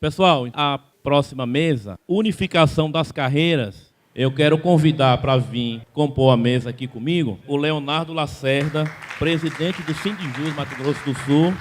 Pessoal, a próxima mesa, unificação das carreiras, eu quero convidar para vir compor a mesa aqui comigo o Leonardo Lacerda, presidente do Sindijus Mato Grosso do Sul,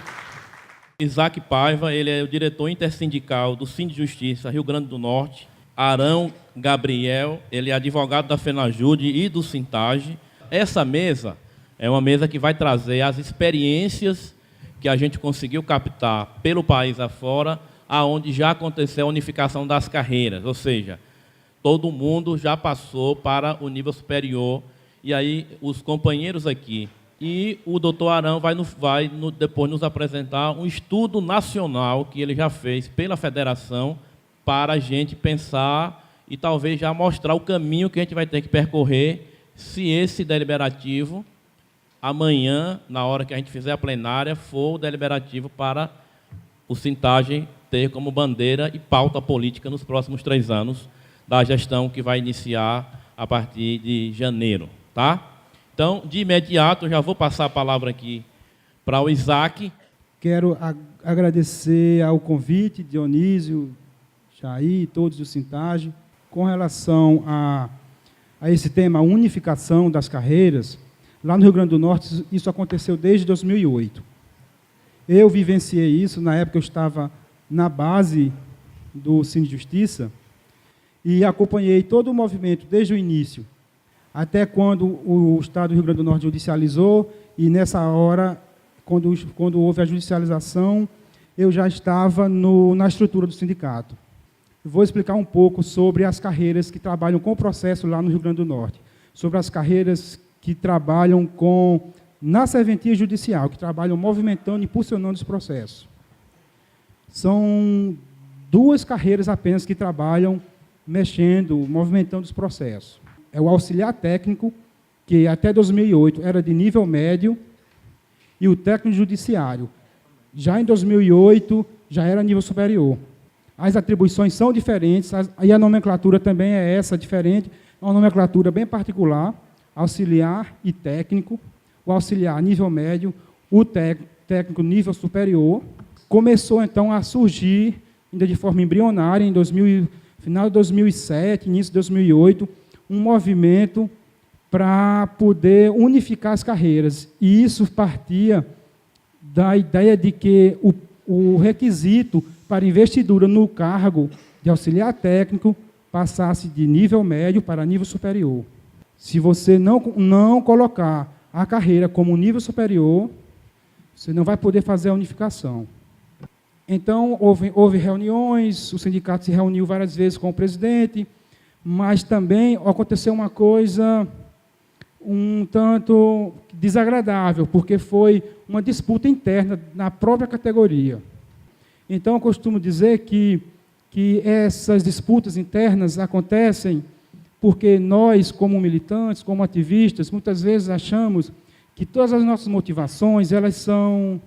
Isaac Paiva, ele é o diretor intersindical do Sindijustiça Rio Grande do Norte, Arão Gabriel, ele é advogado da FENAJUDE e do Sintage. Essa mesa é uma mesa que vai trazer as experiências que a gente conseguiu captar pelo país afora, aonde já aconteceu a unificação das carreiras, ou seja, todo mundo já passou para o nível superior, e aí os companheiros aqui, e o doutor Arão vai depois nos apresentar um estudo nacional que ele já fez pela federação para a gente pensar e talvez já mostrar o caminho que a gente vai ter que percorrer se esse deliberativo, amanhã, na hora que a gente fizer a plenária, for o deliberativo para o Sintage ter como bandeira e pauta política nos próximos 3 anos da gestão que vai iniciar a partir de janeiro, tá? Então, de imediato, eu já vou passar a palavra aqui para o Isaac. Quero agradecer ao convite, Dionísio, Jair e todos do Sintage, com relação a esse tema, a unificação das carreiras. Lá no Rio Grande do Norte, isso aconteceu desde 2008. Eu vivenciei isso, na época eu estava na base do Sindijustiça e acompanhei todo o movimento desde o início, até quando o Estado do Rio Grande do Norte judicializou, e nessa hora, quando houve a judicialização, eu já estava na estrutura do sindicato. Vou explicar um pouco sobre as carreiras que trabalham com o processo lá no Rio Grande do Norte, sobre as carreiras que trabalham na serventia judicial, que trabalham movimentando e impulsionando os processos. São 2 carreiras apenas que trabalham mexendo, movimentando os processos. É o auxiliar técnico, que até 2008 era de nível médio, e o técnico judiciário. Já em 2008, já era nível superior. As atribuições são diferentes, e a nomenclatura também é essa, diferente, é uma nomenclatura bem particular, auxiliar e técnico, o auxiliar nível médio, o técnico nível superior. Começou, então, a surgir, ainda de forma embrionária, final de 2007, início de 2008, um movimento para poder unificar as carreiras. E isso partia da ideia de que o requisito para investidura no cargo de auxiliar técnico passasse de nível médio para nível superior. Se você não colocar a carreira como nível superior, você não vai poder fazer a unificação. Então, houve reuniões, o sindicato se reuniu várias vezes com o presidente, mas também aconteceu uma coisa um tanto desagradável, porque foi uma disputa interna na própria categoria. Então, eu costumo dizer que essas disputas internas acontecem porque nós, como militantes, como ativistas, muitas vezes achamos que todas as nossas motivações elas são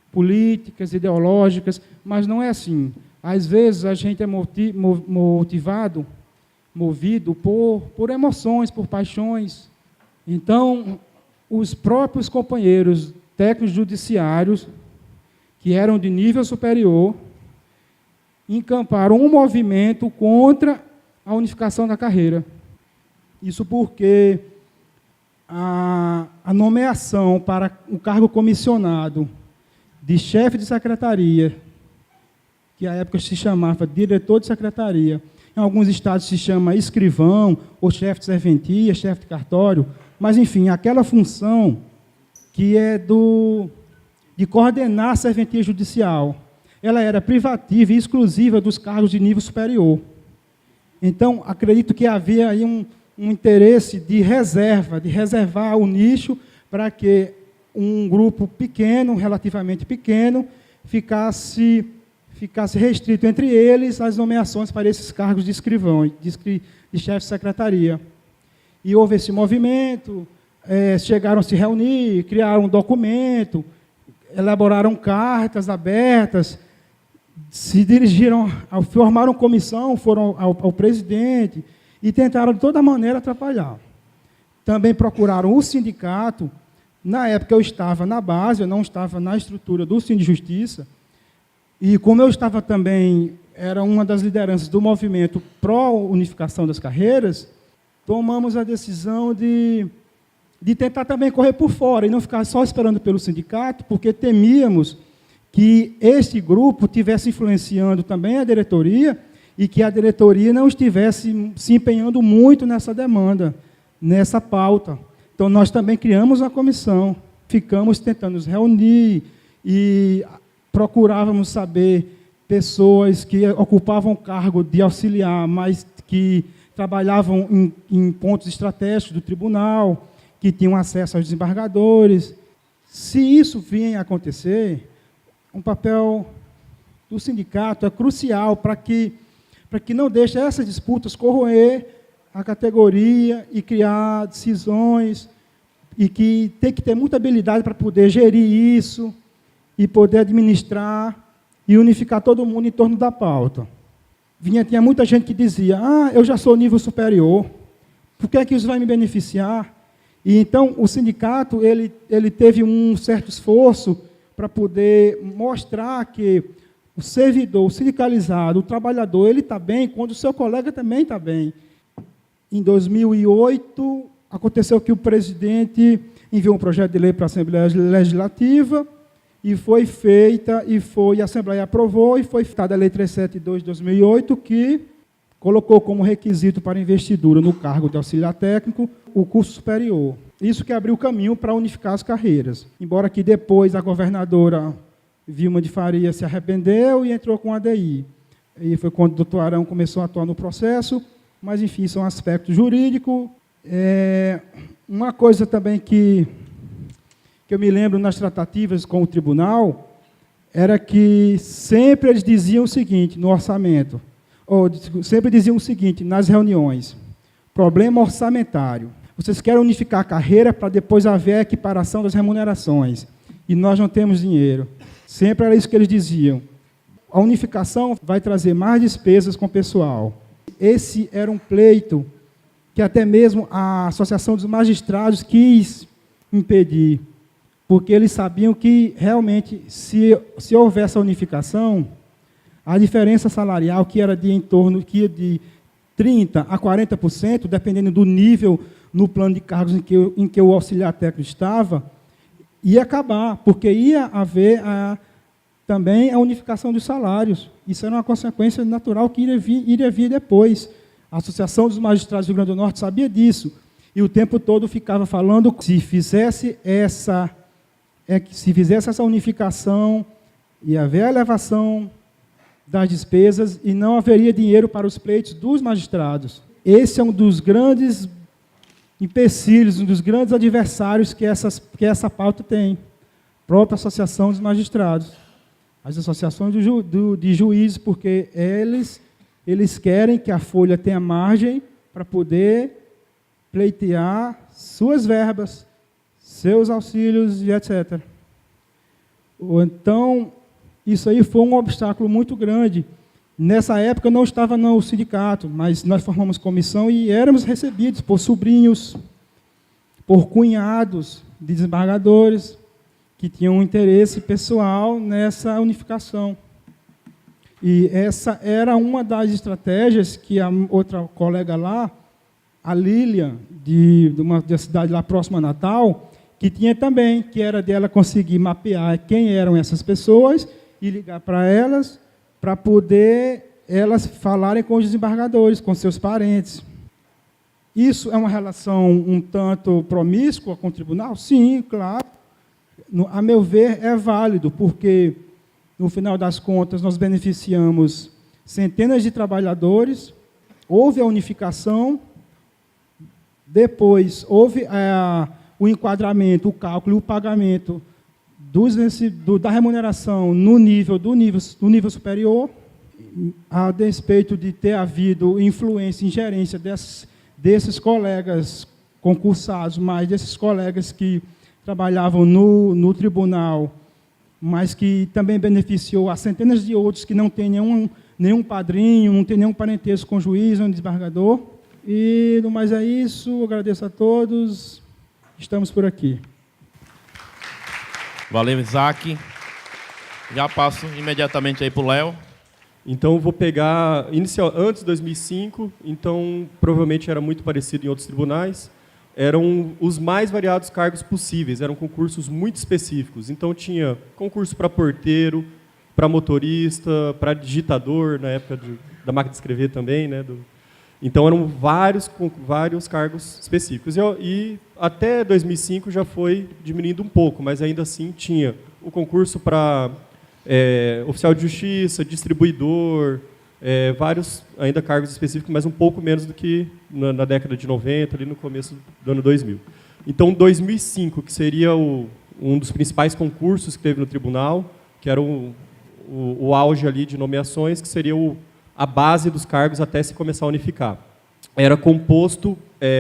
políticas, ideológicas, mas não é assim. Às vezes a gente é movido por emoções, por paixões. Então, os próprios companheiros técnicos judiciários, que eram de nível superior, encamparam um movimento contra a unificação da carreira. Isso porque a nomeação para o cargo comissionado de chefe de secretaria, que à época se chamava diretor de secretaria, em alguns estados se chama escrivão, ou chefe de serventia, chefe de cartório, mas, enfim, aquela função que é de coordenar a serventia judicial, ela era privativa e exclusiva dos cargos de nível superior. Então, acredito que havia aí um interesse de reservar o nicho para que um grupo pequeno, relativamente pequeno, ficasse restrito entre eles as nomeações para esses cargos de escrivão, de chefe de secretaria. E houve esse movimento, chegaram a se reunir, criaram um documento, elaboraram cartas abertas, se dirigiram, formaram comissão, foram ao presidente e tentaram de toda maneira atrapalhar. Também procuraram o sindicato. Na época eu estava na base, eu não estava na estrutura do Sindijustiça, E como eu estava também, era uma das lideranças do movimento pró-unificação das carreiras, tomamos a decisão de tentar também correr por fora e não ficar só esperando pelo sindicato, porque temíamos que este grupo estivesse influenciando também a diretoria e que a diretoria não estivesse se empenhando muito nessa demanda, nessa pauta. Então, nós também criamos a comissão, ficamos tentando nos reunir e procurávamos saber pessoas que ocupavam o cargo de auxiliar, mas que trabalhavam em pontos estratégicos do tribunal, que tinham acesso aos desembargadores. Se isso vier a acontecer, um papel do sindicato é crucial para que não deixe essas disputas corroer a categoria e criar decisões, e que tem que ter muita habilidade para poder gerir isso e poder administrar e unificar todo mundo em torno da pauta. Tinha muita gente que dizia, eu já sou nível superior, por que é que isso vai me beneficiar? E então o sindicato ele teve um certo esforço para poder mostrar que o servidor, o sindicalizado, o trabalhador, ele está bem quando o seu colega também está bem. Em 2008, aconteceu que o presidente enviou um projeto de lei para a Assembleia Legislativa, e foi feita, a Assembleia aprovou, e foi feita a Lei 372 de 2008, que colocou como requisito para investidura no cargo de auxiliar técnico o curso superior. Isso que abriu o caminho para unificar as carreiras. Embora que depois a governadora Vilma de Faria se arrependeu e entrou com a ADI. E foi quando o doutor Arão começou a atuar no processo, mas, enfim, são aspectos jurídicos. Uma coisa também que eu me lembro nas tratativas com o tribunal, era que sempre eles diziam o seguinte, no orçamento, sempre diziam o seguinte, nas reuniões, problema orçamentário. Vocês querem unificar a carreira para depois haver a equiparação das remunerações, e nós não temos dinheiro. Sempre era isso que eles diziam. A unificação vai trazer mais despesas com o pessoal. Esse era um pleito que até mesmo a Associação dos Magistrados quis impedir, porque eles sabiam que, realmente, se houvesse a unificação, a diferença salarial, que era de 30% a 40%, dependendo do nível no plano de cargos em que o auxiliar técnico estava, ia acabar, porque ia haver também a unificação dos salários. Isso era uma consequência natural que iria vir depois. A Associação dos Magistrados do Rio Grande do Norte sabia disso, e o tempo todo ficava falando que se fizesse essa unificação, ia haver a elevação das despesas e não haveria dinheiro para os pleitos dos magistrados. Esse é um dos grandes empecilhos, um dos grandes adversários que essa pauta tem. A própria Associação dos Magistrados. As associações de juízes, porque eles querem que a Folha tenha margem para poder pleitear suas verbas, seus auxílios e etc. Então, isso aí foi um obstáculo muito grande. Nessa época, eu não estava no sindicato, mas nós formamos comissão e éramos recebidos por sobrinhos, por cunhados de desembargadores, que tinham um interesse pessoal nessa unificação. E essa era uma das estratégias que a outra colega lá, a Lília, de uma cidade lá próxima a Natal, que tinha também, que era dela conseguir mapear quem eram essas pessoas e ligar para elas, para poder elas falarem com os desembargadores, com seus parentes. Isso é uma relação um tanto promíscua com o tribunal? Sim, claro. A meu ver, é válido, porque, no final das contas, nós beneficiamos centenas de trabalhadores, houve a unificação, depois houve o enquadramento, o cálculo e o pagamento da remuneração no nível superior, a despeito de ter havido influência e ingerência desses colegas concursados, mas desses colegas que trabalhavam no tribunal, mas que também beneficiou a centenas de outros que não têm nenhum padrinho, não têm nenhum parentesco com o juiz, nem desembargador. E, no mais é isso, agradeço a todos, estamos por aqui. Valeu, Isaac. Já passo imediatamente aí para o Léo. Então, eu vou pegar antes de 2005, então provavelmente era muito parecido em outros tribunais. Eram os mais variados cargos possíveis, eram concursos muito específicos. Então, tinha concurso para porteiro, para motorista, para digitador, na época da máquina de escrever também, né? Então, eram vários cargos específicos. E até 2005 já foi diminuindo um pouco, mas ainda assim tinha o concurso para oficial de justiça, distribuidor, vários ainda cargos específicos, mas um pouco menos do que na década de 90, ali no começo do ano 2000. Então, 2005, que seria um dos principais concursos que teve no tribunal, que era o auge ali de nomeações, que seria a base dos cargos até se começar a unificar. Era composto,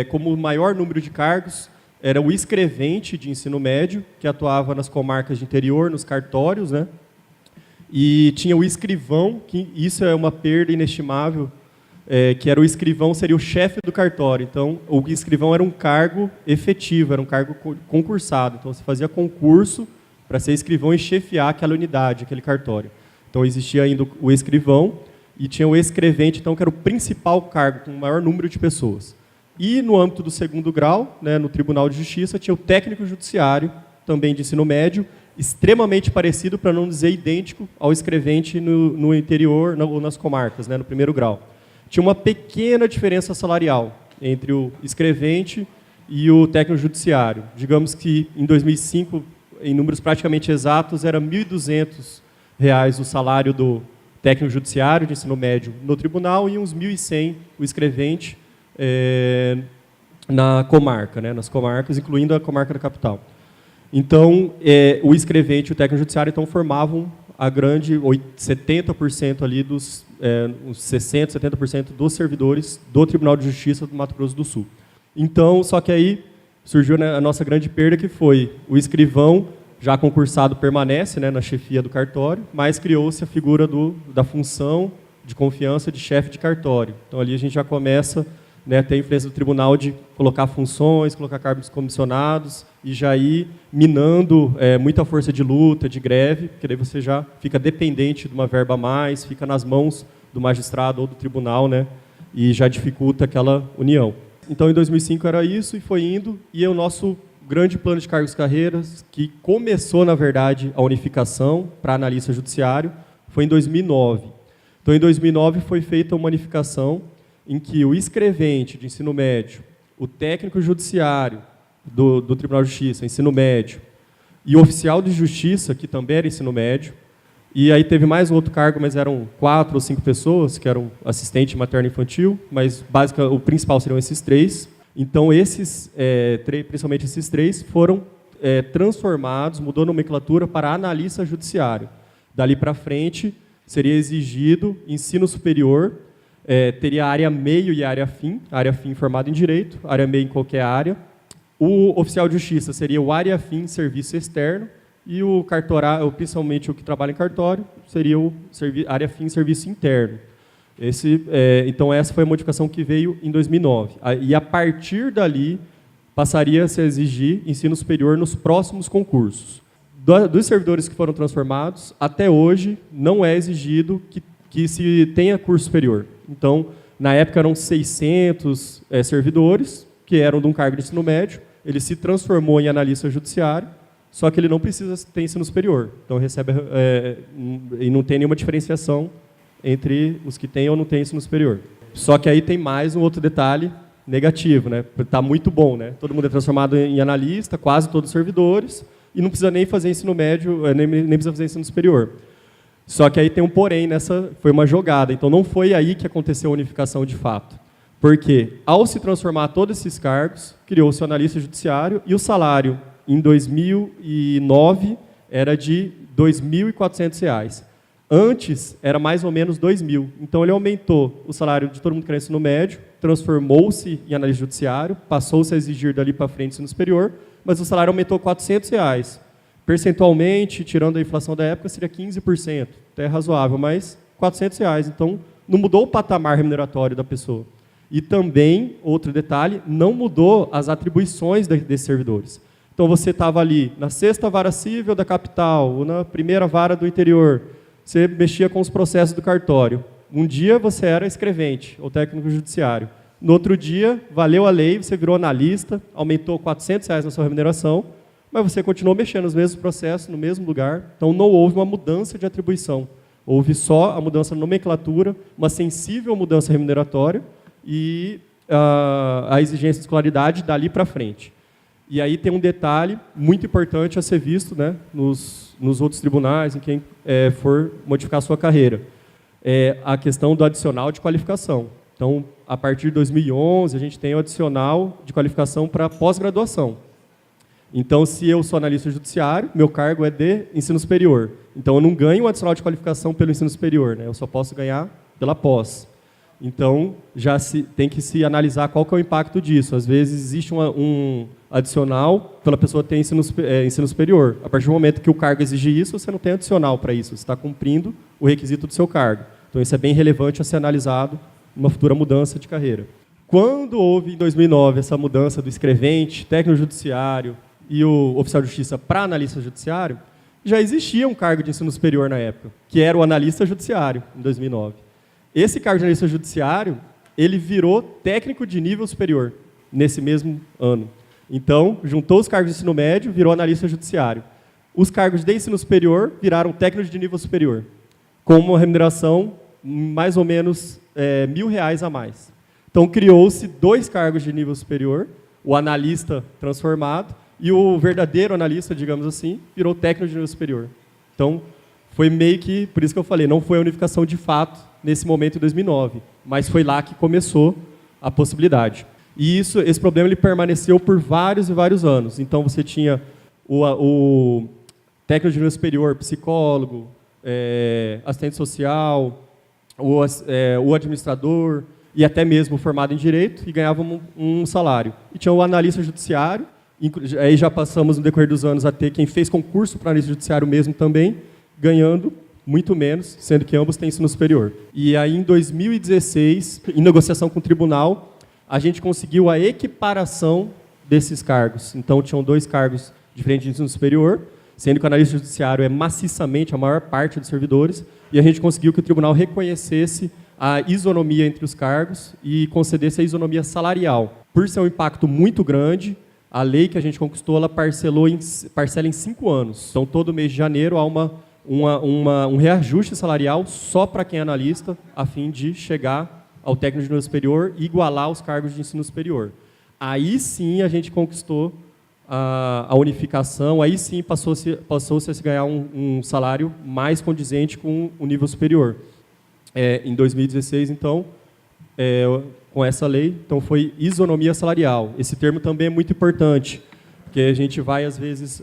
como o maior número de cargos, era o escrevente de ensino médio, que atuava nas comarcas de interior, nos cartórios, né? E tinha o escrivão, que isso é uma perda inestimável, que era o escrivão, seria o chefe do cartório. Então, o escrivão era um cargo efetivo, era um cargo concursado. Então, você fazia concurso para ser escrivão e chefiar aquela unidade, aquele cartório. Então, existia ainda o escrivão e tinha o escrevente, então, que era o principal cargo, com o maior número de pessoas. E, no âmbito do segundo grau, né, no Tribunal de Justiça, tinha o técnico judiciário, também de ensino médio, extremamente parecido, para não dizer idêntico, ao escrevente no interior ou nas comarcas, né, no primeiro grau. Tinha uma pequena diferença salarial entre o escrevente e o técnico judiciário. Digamos que, em 2005, em números praticamente exatos, era R$ 1.200 o salário do técnico judiciário de ensino médio no tribunal e uns R$ 1.100 o escrevente na comarca, né, nas comarcas, incluindo a comarca da capital. Então, o escrevente e o técnico judiciário então, formavam a grande 70% ali dos uns 60%, 70% dos servidores do Tribunal de Justiça do Mato Grosso do Sul. Então, só que aí surgiu, né, a nossa grande perda, que foi o escrivão, já concursado, permanece, né, na chefia do cartório, mas criou-se a figura da função de confiança de chefe de cartório. Então, ali a gente já começa, né, ter a influência do tribunal de colocar funções, colocar cargos comissionados e já ir minando muita força de luta, de greve, porque daí você já fica dependente de uma verba a mais, fica nas mãos do magistrado ou do tribunal, né, e já dificulta aquela união. Então, em 2005 era isso e foi indo, e o nosso grande plano de cargos e carreiras, que começou, na verdade, a unificação para analista judiciário, foi em 2009. Então, em 2009 foi feita uma unificação em que o escrevente de ensino médio, o técnico judiciário do Tribunal de Justiça, ensino médio, e o oficial de justiça, que também era ensino médio, e aí teve mais um outro cargo, mas eram 4 ou 5 pessoas, que eram assistente materno-infantil, mas o principal seriam esses 3. Então, principalmente esses 3, foram transformados, mudou a nomenclatura para analista judiciário. Dali para frente, seria exigido ensino superior, teria a área meio e a área fim formada em direito, área meio em qualquer área. O oficial de justiça seria o área fim, serviço externo, e o cartorário, principalmente o que trabalha em cartório, seria o área fim, serviço interno. Então, essa foi a modificação que veio em 2009. E, a partir dali, passaria a se exigir ensino superior nos próximos concursos. Dos servidores que foram transformados, até hoje, não é exigido que se tenha curso superior. Então, na época, eram 600 servidores, que eram de um cargo de ensino médio. Ele se transformou em analista judiciário, só que ele não precisa ter ensino superior. Então, recebe e não tem nenhuma diferenciação entre os que têm ou não têm ensino superior. Só que aí tem mais um outro detalhe negativo, né? Está muito bom, né? Todo mundo é transformado em analista, quase todos os servidores, e não precisa nem fazer ensino médio, nem precisa fazer ensino superior. Só que aí tem um porém, foi uma jogada. Então, não foi aí que aconteceu a unificação de fato. Porque, ao se transformar todos esses cargos, criou-se o analista judiciário e o salário, em 2009, era de R$ 2.400. Antes, era mais ou menos 2.000. Então, ele aumentou o salário de todo mundo que era ensino médio, transformou-se em analista judiciário, passou-se a exigir dali para frente ensino superior, mas o salário aumentou R$ 400. Percentualmente, tirando a inflação da época, seria 15%. Até razoável, mas R$ 400. Então, não mudou o patamar remuneratório da pessoa. E também, outro detalhe, não mudou as atribuições desses servidores. Então, você estava ali na 6ª vara civil da capital, ou na 1ª vara do interior. Você mexia com os processos do cartório. Um dia você era escrevente, ou técnico judiciário. No outro dia, valeu a lei, você virou analista, aumentou R$400 na sua remuneração, mas você continuou mexendo nos mesmos processos, no mesmo lugar. Então, não houve uma mudança de atribuição. Houve só a mudança na nomenclatura, uma sensível mudança remuneratória e a exigência de escolaridade dali para frente. E aí tem um detalhe muito importante a ser visto, né, nos outros tribunais, em quem for modificar a sua carreira. É a questão do adicional de qualificação. Então, a partir de 2011, a gente tem o adicional de qualificação para pós-graduação. Então, se eu sou analista judiciário, meu cargo é de ensino superior. Então, eu não ganho um adicional de qualificação pelo ensino superior, né? Eu só posso ganhar pela pós. Então, já tem que se analisar qual que é o impacto disso. Às vezes, existe um adicional pela pessoa ter ensino superior. A partir do momento que o cargo exige isso, você não tem adicional para isso. Você está cumprindo o requisito do seu cargo. Então, isso é bem relevante a ser analisado numa futura mudança de carreira. Quando houve, em 2009, essa mudança do escrevente, técnico judiciário e o oficial de justiça para analista judiciário, já existia um cargo de ensino superior na época, que era o analista judiciário, em 2009. Esse cargo de analista judiciário, ele virou técnico de nível superior, nesse mesmo ano. Então, juntou os cargos de ensino médio, virou analista judiciário. Os cargos de ensino superior viraram técnico de nível superior, com uma remuneração mais ou menos R$1.000 a mais. Então, criou-se 2 cargos de nível superior, o analista transformado e o verdadeiro analista, digamos assim, virou técnico de nível superior. Então, foi meio que, por isso que eu falei, não foi a unificação de fato nesse momento em 2009, mas foi lá que começou a possibilidade. E esse problema ele permaneceu por vários e vários anos. Então, você tinha o técnico de nível superior, psicólogo, assistente social, o administrador e até mesmo formado em direito e ganhava um salário. E tinha o analista judiciário, aí já passamos no decorrer dos anos a ter quem fez concurso para analista judiciário mesmo também, ganhando muito menos, sendo que ambos têm ensino superior. E aí em 2016, em negociação com o tribunal, a gente conseguiu a equiparação desses cargos. Então tinham 2 cargos diferentes de ensino superior, sendo que o analista judiciário é maciçamente a maior parte dos servidores, e a gente conseguiu que o tribunal reconhecesse a isonomia entre os cargos e concedesse a isonomia salarial. Por ser um impacto muito grande, a lei que a gente conquistou, ela parcela em 5 anos. Então, todo mês de janeiro há um reajuste salarial só para quem é analista, a fim de chegar ao técnico de nível superior e igualar os cargos de ensino superior. Aí sim a gente conquistou a unificação, aí sim passou-se a se ganhar um salário mais condizente com o nível superior. Em 2016, então, com essa lei, então foi isonomia salarial. Esse termo também é muito importante, porque a gente vai, às vezes,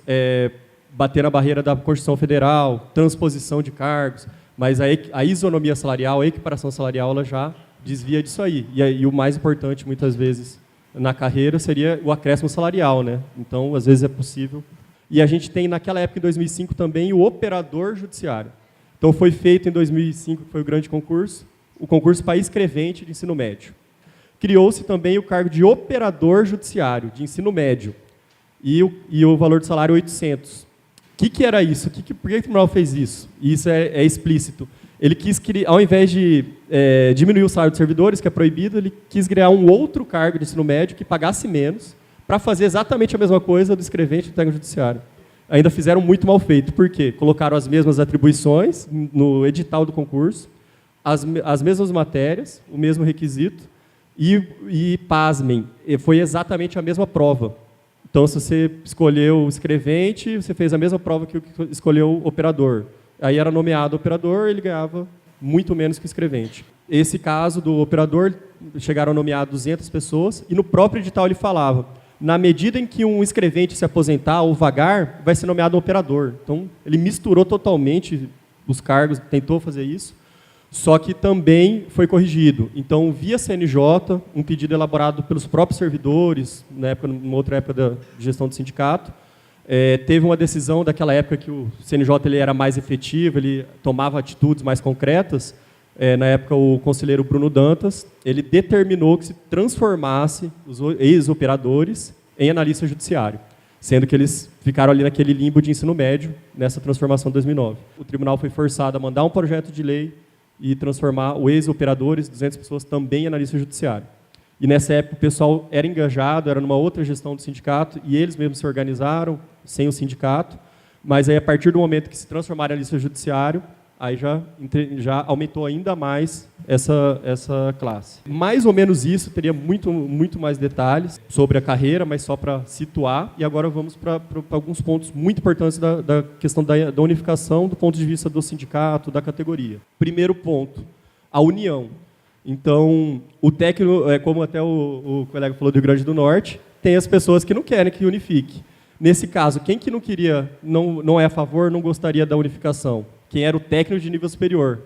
bater na barreira da Constituição Federal, transposição de cargos, mas a isonomia salarial, a equiparação salarial, ela já desvia disso aí. E o mais importante, muitas vezes, na carreira, seria o acréscimo salarial, né? Então, às vezes é possível. E a gente tem, naquela época, em 2005, também o operador judiciário. Então, foi feito em 2005, que foi o grande concurso, o concurso para escrevente de ensino médio. Criou-se também o cargo de operador judiciário, de ensino médio, e o valor do salário 800. O que era isso? Por que o tribunal fez isso? E isso é explícito. Ele quis, ao invés de diminuir o salário dos servidores, que é proibido, ele quis criar um outro cargo de ensino médio que pagasse menos para fazer exatamente a mesma coisa do escrevente do técnico judiciário. Ainda fizeram muito mal feito. Por quê? Colocaram as mesmas atribuições no edital do concurso, as mesmas matérias, o mesmo requisito, e pasmem, foi exatamente a mesma prova. Então, se você escolheu o escrevente, você fez a mesma prova que escolheu o operador. Aí era nomeado operador, ele ganhava muito menos que o escrevente. Esse caso do operador, chegaram a nomear 200 pessoas, e no próprio edital ele falava, na medida em que um escrevente se aposentar ou vagar, vai ser nomeado um operador. Então, ele misturou totalmente os cargos, tentou fazer isso, só que também foi corrigido. Então, via CNJ, um pedido elaborado pelos próprios servidores, numa outra época da gestão do sindicato, teve uma decisão daquela época que o CNJ ele era mais efetivo, ele tomava atitudes mais concretas. Na época, o conselheiro Bruno Dantas, ele determinou que se transformasse os ex-operadores em analista judiciário. sendo que eles ficaram ali naquele limbo de ensino médio, nessa transformação de 2009. O tribunal foi forçado a mandar um projeto de lei e transformar os ex-operadores, 200 pessoas, também em analista judiciário. E nessa época o pessoal era engajado, era numa outra gestão do sindicato, e eles mesmos se organizaram sem o sindicato, mas aí a partir do momento que se transformaram em analista judiciário, aí já aumentou ainda mais essa classe. Mais ou menos isso, teria muito mais detalhes sobre a carreira, mas só para situar. E agora vamos para alguns pontos muito importantes da questão da unificação do ponto de vista do sindicato, da categoria. Primeiro ponto, a união. Então, o técnico, como até o colega falou do Rio Grande do Norte, tem as pessoas que não querem que unifique. Nesse caso, quem que não queria, não é a favor, não gostaria da unificação? Quem era o técnico de nível superior,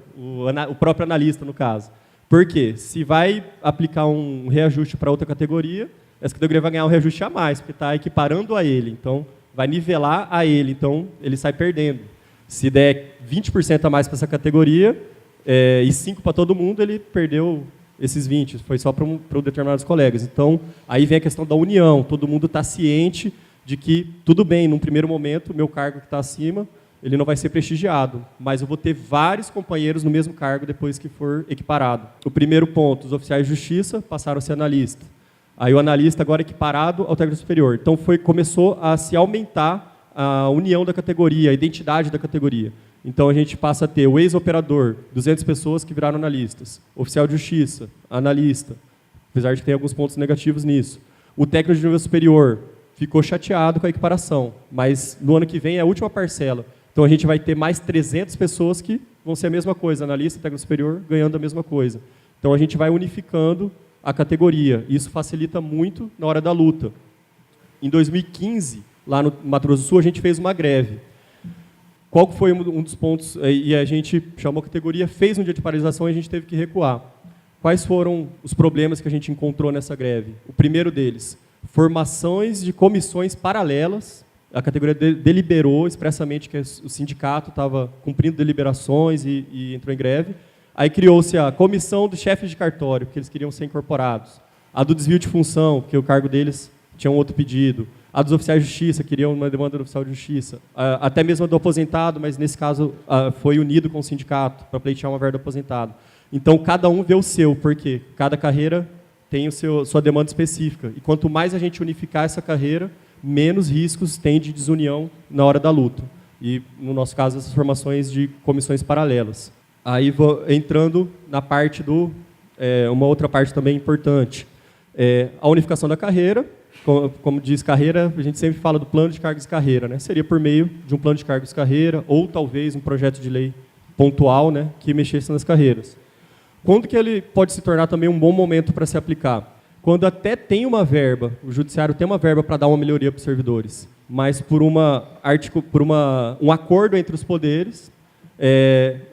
o próprio analista, no caso. Por quê? Se vai aplicar um reajuste para outra categoria, essa categoria vai ganhar um reajuste a mais, porque está equiparando a ele. Então, vai nivelar a ele. Então, ele sai perdendo. Se der 20% a mais para essa categoria e 5% para todo mundo, ele perdeu esses 20%. Foi só para determinados colegas. Então, aí vem a questão da união. Todo mundo está ciente de que, tudo bem, num primeiro momento, o meu cargo que está acima, ele não vai ser prestigiado, mas eu vou ter vários companheiros no mesmo cargo depois que for equiparado. O primeiro ponto, os oficiais de justiça passaram a ser analista. Aí o analista agora é equiparado ao técnico superior. Então começou a se aumentar a união da categoria, a identidade da categoria. Então a gente passa a ter o ex-operador, 200 pessoas que viraram analistas. Oficial de justiça, analista, apesar de ter alguns pontos negativos nisso. O técnico de nível superior ficou chateado com a equiparação, mas no ano que vem é a última parcela. Então, a gente vai ter mais 300 pessoas que vão ser a mesma coisa, analista, técnico superior, ganhando a mesma coisa. Então, a gente vai unificando a categoria. Isso facilita muito na hora da luta. Em 2015, lá no Mato Grosso do Sul, a gente fez uma greve. Qual foi um dos pontos? E a gente chamou a categoria, fez um dia de paralisação e a gente teve que recuar. Quais foram os problemas que a gente encontrou nessa greve? O primeiro deles, formações de comissões paralelas. A categoria deliberou expressamente que o sindicato estava cumprindo deliberações e entrou em greve. Aí criou-se a comissão dos chefes de cartório, porque eles queriam ser incorporados. A do desvio de função, porque o cargo deles tinha um outro pedido. A dos oficiais de justiça, queriam uma demanda do oficial de justiça. Até mesmo a do aposentado, mas nesse caso foi unido com o sindicato para pleitear uma verba do aposentado. Então, cada um vê o seu, porque cada carreira tem sua demanda específica. E quanto mais a gente unificar essa carreira, menos riscos tem de desunião na hora da luta. E, no nosso caso, essas formações de comissões paralelas. Aí, entrando na parte uma outra parte também importante. A unificação da carreira. Como diz carreira, a gente sempre fala do plano de cargos e carreira, né? Seria por meio de um plano de cargos e carreira, ou talvez um projeto de lei pontual, né, que mexesse nas carreiras. Quando que ele pode se tornar também um bom momento para se aplicar? Quando até tem uma verba, o judiciário tem uma verba para dar uma melhoria para os servidores, mas por um acordo entre os poderes,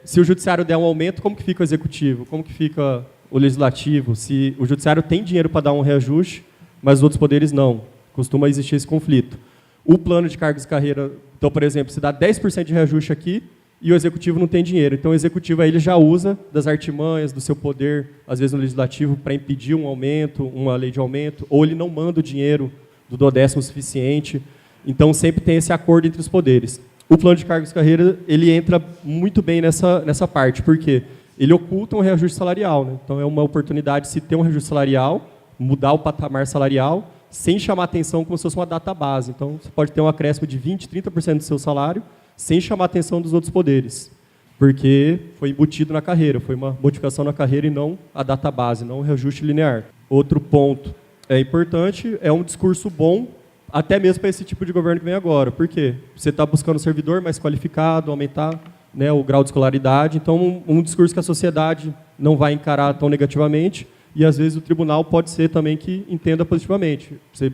se o judiciário der um aumento, como que fica o executivo? Como que fica o legislativo? Se o judiciário tem dinheiro para dar um reajuste, mas os outros poderes não. Costuma existir esse conflito. O plano de cargos e carreira, então, por exemplo, se dá 10% de reajuste aqui, e o executivo não tem dinheiro. Então, o executivo aí, ele já usa das artimanhas, do seu poder, às vezes no legislativo, para impedir um aumento, uma lei de aumento, ou ele não manda o dinheiro do 10º suficiente. Então, sempre tem esse acordo entre os poderes. O plano de cargos e carreira, ele entra muito bem nessa parte, porque ele oculta um reajuste salarial, né? Então, é uma oportunidade de se ter um reajuste salarial, mudar o patamar salarial, sem chamar atenção como se fosse uma database. Então, você pode ter um acréscimo de 20%, 30% do seu salário, sem chamar a atenção dos outros poderes, porque foi embutido na carreira, foi uma modificação na carreira e não a database, não o reajuste linear. Outro ponto importante é um discurso bom, até mesmo para esse tipo de governo que vem agora. Por quê? Você está buscando um servidor mais qualificado, aumentar, né, o grau de escolaridade, então um discurso que a sociedade não vai encarar tão negativamente, e às vezes o tribunal pode ser também que entenda positivamente, você,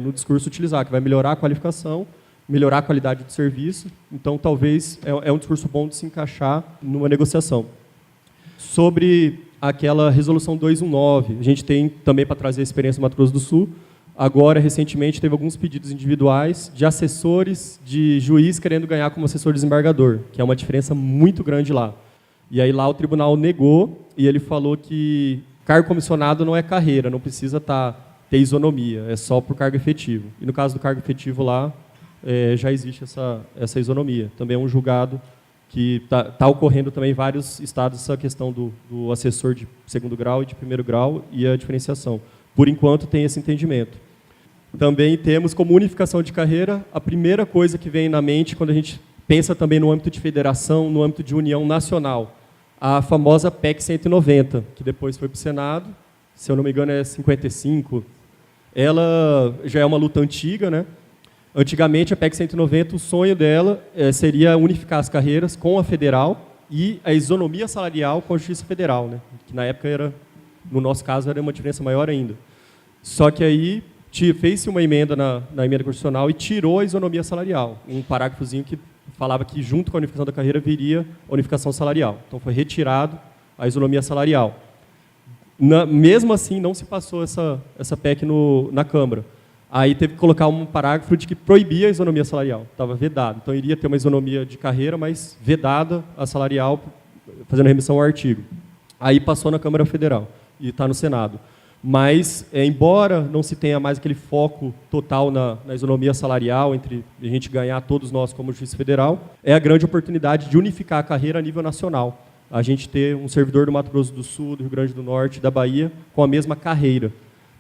no discurso utilizar, que vai melhorar a qualificação, melhorar a qualidade do serviço. Então, talvez, é um discurso bom de se encaixar numa negociação. Sobre aquela resolução 219, a gente tem também para trazer a experiência do Mato Grosso do Sul. Agora, recentemente, teve alguns pedidos individuais de assessores de juiz querendo ganhar como assessor desembargador, que é uma diferença muito grande lá. E aí lá o tribunal negou e ele falou que cargo comissionado não é carreira, não precisa estar ter isonomia, é só por cargo efetivo. E no caso do cargo efetivo lá, já existe essa isonomia. Também é um julgado que está ocorrendo também em vários estados essa questão do assessor de segundo grau e de primeiro grau e a diferenciação. Por enquanto, tem esse entendimento. Também temos como unificação de carreira a primeira coisa que vem na mente quando a gente pensa também no âmbito de federação, no âmbito de união nacional, a famosa PEC 190, que depois foi para o Senado, se eu não me engano é 55. Ela já é uma luta antiga, né? Antigamente, a PEC 190, o sonho dela seria unificar as carreiras com a federal e a isonomia salarial com a Justiça Federal, né? Que na época era, no nosso caso, era uma diferença maior ainda. Só que aí fez-se uma emenda na emenda constitucional e tirou a isonomia salarial, um parágrafozinho que falava que junto com a unificação da carreira viria a unificação salarial. Então foi retirado a isonomia salarial. Mesmo assim, não se passou essa PEC na Câmara. Aí teve que colocar um parágrafo de que proibia a isonomia salarial, estava vedado. Então iria ter uma isonomia de carreira, mas vedada a salarial, fazendo remissão ao artigo. Aí passou na Câmara Federal e está no Senado. Mas, embora não se tenha mais aquele foco total na isonomia salarial, entre a gente ganhar todos nós como Justiça Federal, é a grande oportunidade de unificar a carreira a nível nacional. A gente ter um servidor do Mato Grosso do Sul, do Rio Grande do Norte, da Bahia, com a mesma carreira.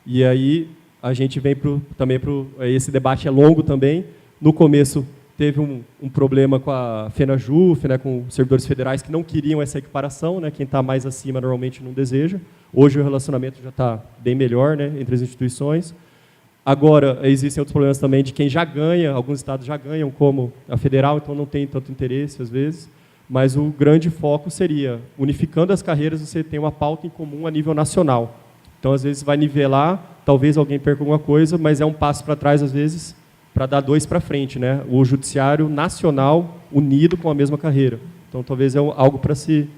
E aí a gente vem também para... Esse debate é longo também. No começo teve um problema com a FENAJUF, né, com os servidores federais que não queriam essa equiparação, né, quem está mais acima normalmente não deseja. Hoje o relacionamento já está bem melhor, né, entre as instituições. Agora, existem outros problemas também de quem já ganha, alguns estados já ganham como a federal, então não tem tanto interesse às vezes, mas o grande foco seria, unificando as carreiras, você tem uma pauta em comum a nível nacional. Então, às vezes, vai nivelar, talvez alguém perca alguma coisa, mas é um passo para trás, às vezes, para dar 2 para frente, né? O judiciário nacional unido com a mesma carreira. Então, talvez é algo para se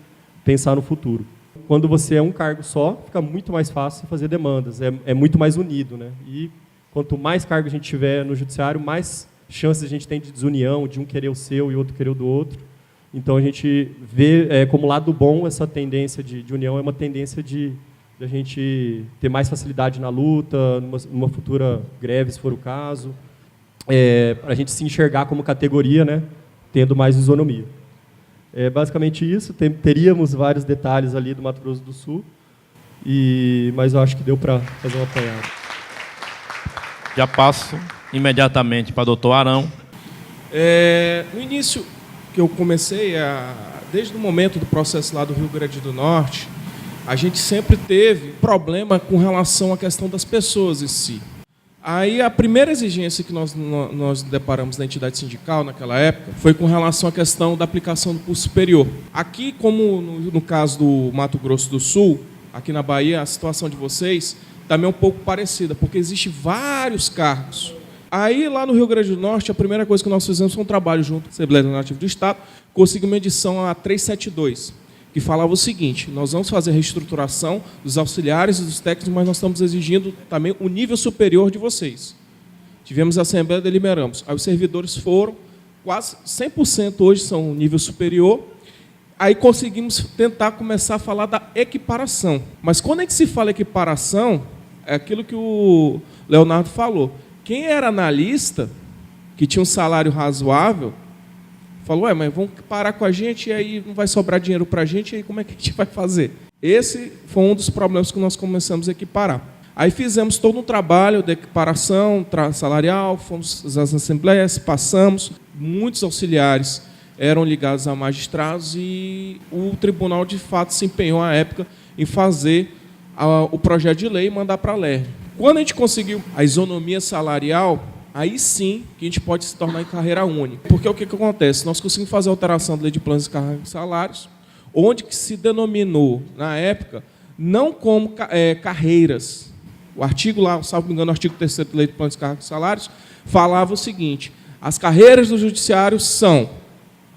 pensar no futuro. Quando você é um cargo só, fica muito mais fácil fazer demandas, é muito mais unido, né? E quanto mais cargo a gente tiver no judiciário, mais chances a gente tem de desunião, de um querer o seu e outro querer o do outro. Então, a gente vê como lado bom essa tendência de união, é uma tendência de a gente ter mais facilidade na luta, numa futura greve, se for o caso, para a gente se enxergar como categoria, né, tendo mais isonomia. É basicamente isso, teríamos vários detalhes ali do Mato Grosso do Sul, mas eu acho que deu para fazer uma apanhada. Já passo imediatamente para o doutor Arão. No início que eu comecei, desde o momento do processo lá do Rio Grande do Norte, a gente sempre teve problema com relação à questão das pessoas em si. Aí a primeira exigência que nós deparamos na entidade sindical naquela época foi com relação à questão da aplicação do curso superior. Aqui, como no caso do Mato Grosso do Sul, aqui na Bahia, a situação de vocês também é um pouco parecida, porque existem vários cargos. Aí, lá no Rio Grande do Norte, a primeira coisa que nós fizemos foi um trabalho junto com a Assembleia Legislativa do Estado, conseguimos uma edição a 372, que falava o seguinte: nós vamos fazer a reestruturação dos auxiliares e dos técnicos, mas nós estamos exigindo também o nível superior de vocês. Tivemos a Assembleia, deliberamos. Aí os servidores foram, quase 100% hoje são nível superior. Aí conseguimos tentar começar a falar da equiparação. Mas quando a gente se fala equiparação, é aquilo que o Leonardo falou. Quem era analista, que tinha um salário razoável, falou, mas vão parar com a gente e aí não vai sobrar dinheiro para a gente, e aí como é que a gente vai fazer? Esse foi um dos problemas que nós começamos a equiparar. Aí fizemos todo um trabalho de equiparação salarial, fomos às assembleias, passamos, muitos auxiliares eram ligados a magistrados e o tribunal, de fato, se empenhou, à época, em fazer o projeto de lei e mandar para a LERJ. Quando a gente conseguiu a isonomia salarial, aí sim que a gente pode se tornar em carreira única. Porque o que acontece? Nós conseguimos fazer a alteração da lei de planos de cargos e salários, onde que se denominou, na época, não como carreiras. O artigo lá, salvo me engano, o artigo 3º da lei de planos de cargos e salários, falava o seguinte: as carreiras do judiciário são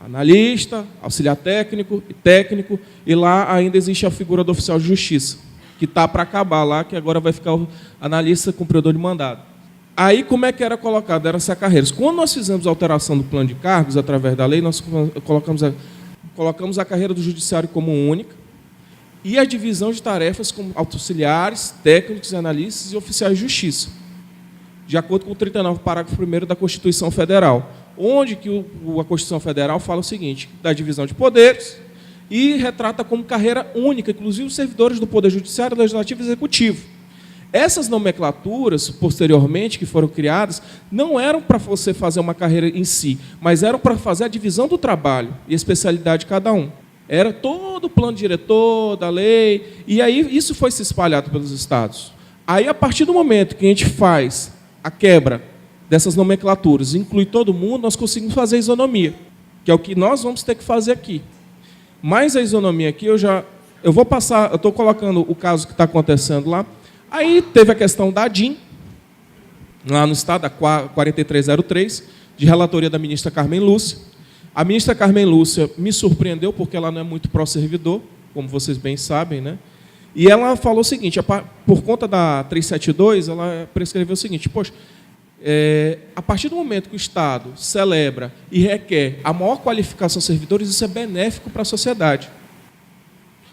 analista, auxiliar técnico, e lá ainda existe a figura do oficial de justiça, que está para acabar lá, que agora vai ficar o analista cumpridor de mandado. Aí, como é que era colocado? Eram essas carreiras. Quando nós fizemos a alteração do plano de cargos, através da lei, nós colocamos a carreira do judiciário como única, e a divisão de tarefas como auxiliares, técnicos, analistas e oficiais de justiça, de acordo com o 39º parágrafo 1º da Constituição Federal, onde que a Constituição Federal fala o seguinte, da divisão de poderes, e retrata como carreira única, inclusive os servidores do Poder Judiciário, Legislativo e Executivo. Essas nomenclaturas, posteriormente, que foram criadas, não eram para você fazer uma carreira em si, mas eram para fazer a divisão do trabalho e a especialidade de cada um. Era todo o plano diretor da lei, e aí isso foi se espalhado pelos estados. Aí, a partir do momento que a gente faz a quebra dessas nomenclaturas, inclui todo mundo, nós conseguimos fazer a isonomia, que é o que nós vamos ter que fazer aqui. Mas a isonomia aqui, eu estou colocando o caso que está acontecendo lá. Aí teve a questão da ADIM, lá no estado, a 4303, de relatoria da ministra Carmen Lúcia. A ministra Carmen Lúcia me surpreendeu, porque ela não é muito pró-servidor, como vocês bem sabem, né? E ela falou o seguinte, por conta da 372, ela prescreveu o seguinte, poxa, a partir do momento que o Estado celebra e requer a maior qualificação dos servidores, isso é benéfico para a sociedade.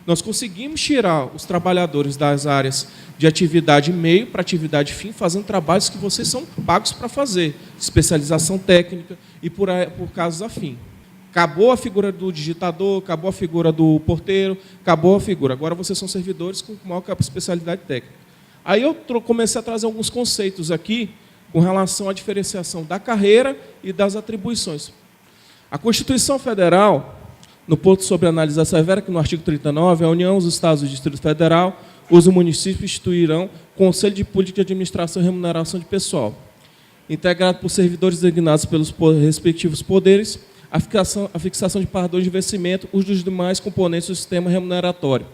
Nós conseguimos tirar os trabalhadores das áreas de atividade meio para atividade fim, fazendo trabalhos que vocês são pagos para fazer, especialização técnica e por casos afim. Acabou a figura do digitador, acabou a figura do porteiro, acabou a figura. Agora vocês são servidores com maior especialidade técnica. Aí eu comecei a trazer alguns conceitos aqui com relação à diferenciação da carreira e das atribuições. A Constituição Federal, no ponto sobre análise severa, que no artigo 39, a União, os Estados e o Distrito Federal, os municípios instituirão Conselho de Política de Administração e Remuneração de Pessoal, integrado por servidores designados pelos respectivos poderes, a fixação de padrões de vencimento, os dos demais componentes do sistema remuneratório.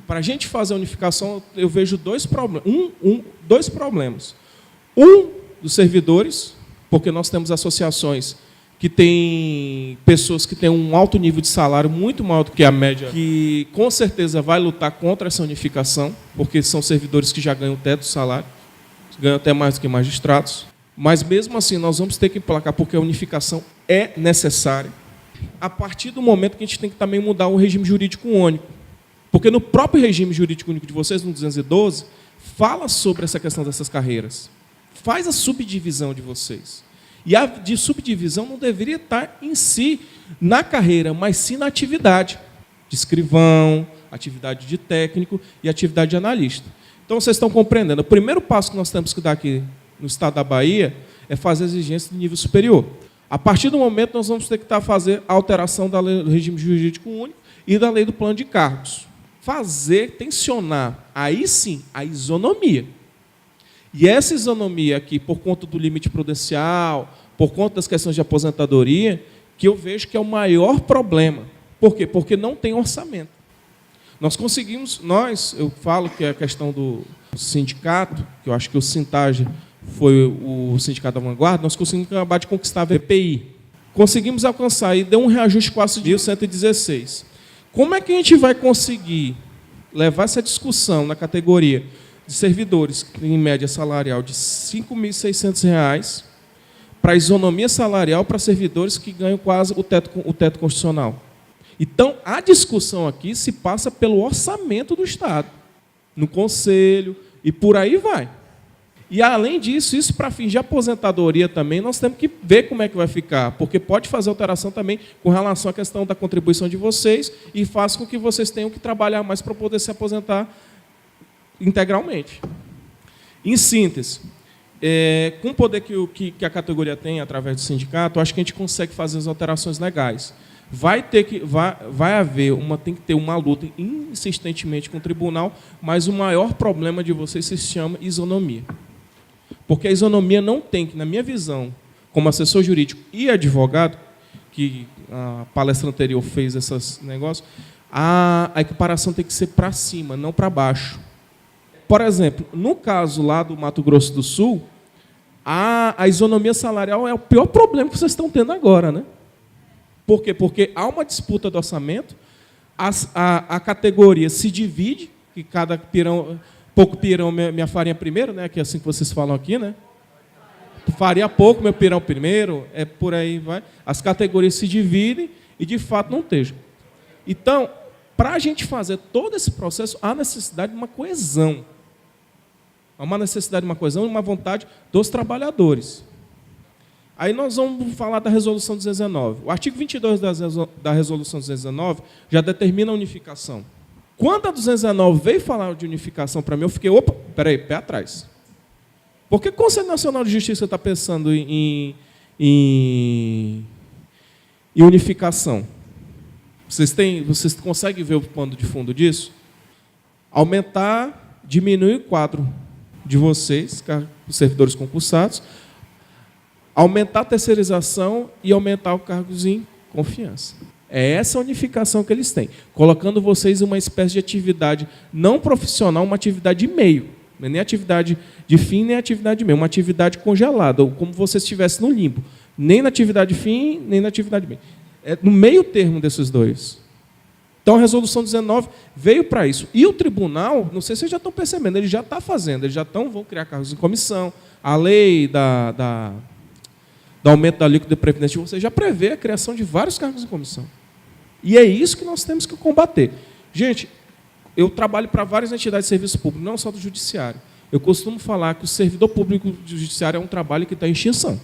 Para a gente fazer a unificação, eu vejo dois problemas. Um, dos servidores, porque nós temos associações que tem pessoas que têm um alto nível de salário, muito maior do que a média, que com certeza vai lutar contra essa unificação, porque são servidores que já ganham o teto do salário, ganham até mais do que magistrados. Mas, mesmo assim, nós vamos ter que emplacar, porque a unificação é necessária, a partir do momento que a gente tem que também mudar o regime jurídico único. Porque no próprio regime jurídico único de vocês, no 212, fala sobre essa questão dessas carreiras. Faz a subdivisão de vocês. E a de subdivisão não deveria estar em si na carreira, mas sim na atividade de escrivão, atividade de técnico e atividade de analista. Então, vocês estão compreendendo. O primeiro passo que nós temos que dar aqui no estado da Bahia é fazer a exigência de nível superior. A partir do momento, nós vamos ter que fazer a alteração da lei do regime jurídico único e da lei do plano de cargos. Tensionar, aí sim, a isonomia. E essa isonomia aqui, por conta do limite prudencial, por conta das questões de aposentadoria, que eu vejo que é o maior problema. Por quê? Porque não tem orçamento. Nós conseguimos, eu falo que é a questão do sindicato, que eu acho que o Sintage foi o sindicato da vanguarda, nós conseguimos acabar de conquistar a VPI. Conseguimos alcançar e deu um reajuste quase de 116. Como é que a gente vai conseguir levar essa discussão na categoria de servidores, em média salarial de R$ 5.600, para a isonomia salarial para servidores que ganham quase o teto constitucional? Então, a discussão aqui se passa pelo orçamento do Estado, no Conselho, e por aí vai. E, além disso, isso para fins de aposentadoria também, nós temos que ver como é que vai ficar, porque pode fazer alteração também com relação à questão da contribuição de vocês e faz com que vocês tenham que trabalhar mais para poder se aposentar integralmente. Em síntese, com o poder que a categoria tem através do sindicato, acho que a gente consegue fazer as alterações legais. Vai tem que ter uma luta insistentemente com o tribunal, mas o maior problema de vocês se chama isonomia. Porque a isonomia não tem que, na minha visão, como assessor jurídico e advogado, que a palestra anterior fez esses negócios, a equiparação tem que ser para cima, não para baixo. Por exemplo, no caso lá do Mato Grosso do Sul, a isonomia salarial é o pior problema que vocês estão tendo agora, né? Por quê? Porque há uma disputa do orçamento, a categoria se divide, que cada pirão, pouco pirão, minha farinha primeiro, né? Que é assim que vocês falam aqui, né? Faria pouco, meu pirão primeiro, por aí vai. As categorias se dividem e, de fato, não estejam. Então, para a gente fazer todo esse processo, há necessidade de uma coesão. Há uma necessidade de uma coesão e uma vontade dos trabalhadores. Aí nós vamos falar da Resolução 219. O artigo 22 da Resolução 219 já determina a unificação. Quando a 219 veio falar de unificação para mim, eu fiquei, opa, peraí, pé atrás. Por que o Conselho Nacional de Justiça está pensando em unificação? Vocês conseguem ver o pano de fundo disso? Aumentar, diminuir o quadro de vocês, os servidores concursados, aumentar a terceirização e aumentar o cargos em confiança. É essa a unificação que eles têm, colocando vocês em uma espécie de atividade não profissional, uma atividade de meio, nem atividade de fim, nem atividade de meio, uma atividade congelada, ou como você estivesse no limbo, nem na atividade de fim, nem na atividade de meio. É no meio termo desses dois. Então, a Resolução 19 veio para isso. E o tribunal, não sei se vocês já estão percebendo, ele já está fazendo, eles já vão criar cargos em comissão, a lei do aumento da alíquota de previdência, você já prevê a criação de vários cargos em comissão. E é isso que nós temos que combater. Gente, eu trabalho para várias entidades de serviço público, não só do judiciário. Eu costumo falar que o servidor público do judiciário é um trabalho que está em extinção.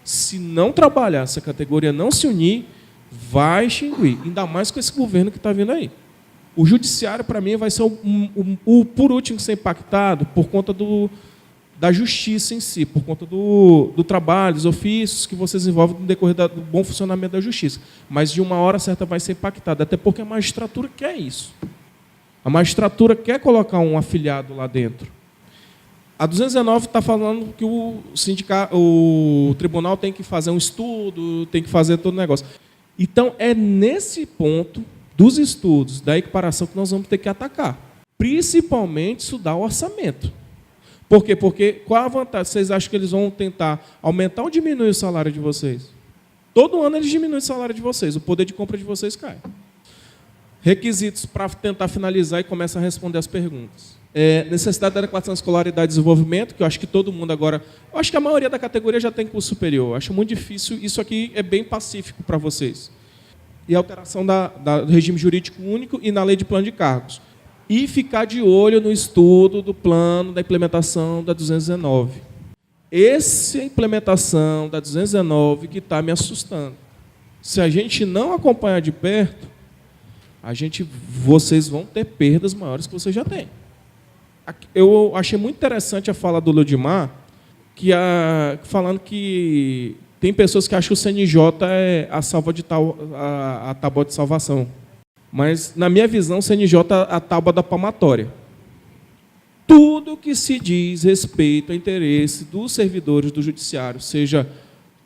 Se não trabalhar, essa categoria não se unir, vai extinguir, ainda mais com esse governo que está vindo aí. O judiciário, para mim, vai ser o por último a ser impactado por conta da justiça em si, por conta do trabalho, dos ofícios que vocês envolvem no decorrer do bom funcionamento da justiça. Mas, de uma hora certa, vai ser impactado, até porque a magistratura quer isso. A magistratura quer colocar um afiliado lá dentro. A 219 está falando que o tribunal tem que fazer um estudo, tem que fazer todo o negócio. Então, é nesse ponto dos estudos, da equiparação, que nós vamos ter que atacar. Principalmente estudar o orçamento. Por quê? Porque qual a vantagem? Vocês acham que eles vão tentar aumentar ou diminuir o salário de vocês? Todo ano eles diminuem o salário de vocês, o poder de compra de vocês cai. Requisitos para tentar finalizar e começar a responder as perguntas. Necessidade da adequação escolar e da desenvolvimento, que eu acho que todo mundo agora... Eu acho que a maioria da categoria já tem curso superior. Eu acho muito difícil, isso aqui é bem pacífico para vocês. E alteração do regime jurídico único e na lei de plano de cargos. E ficar de olho no estudo do plano da implementação da 219. Essa implementação da 219 que está me assustando. Se a gente não acompanhar de perto, vocês vão ter perdas maiores que vocês já têm. Eu achei muito interessante a fala do Ludimar, falando que tem pessoas que acham que o CNJ é a tábua de salvação. Mas, na minha visão, o CNJ é a tábua da palmatória. Tudo que se diz respeito ao interesse dos servidores do judiciário, seja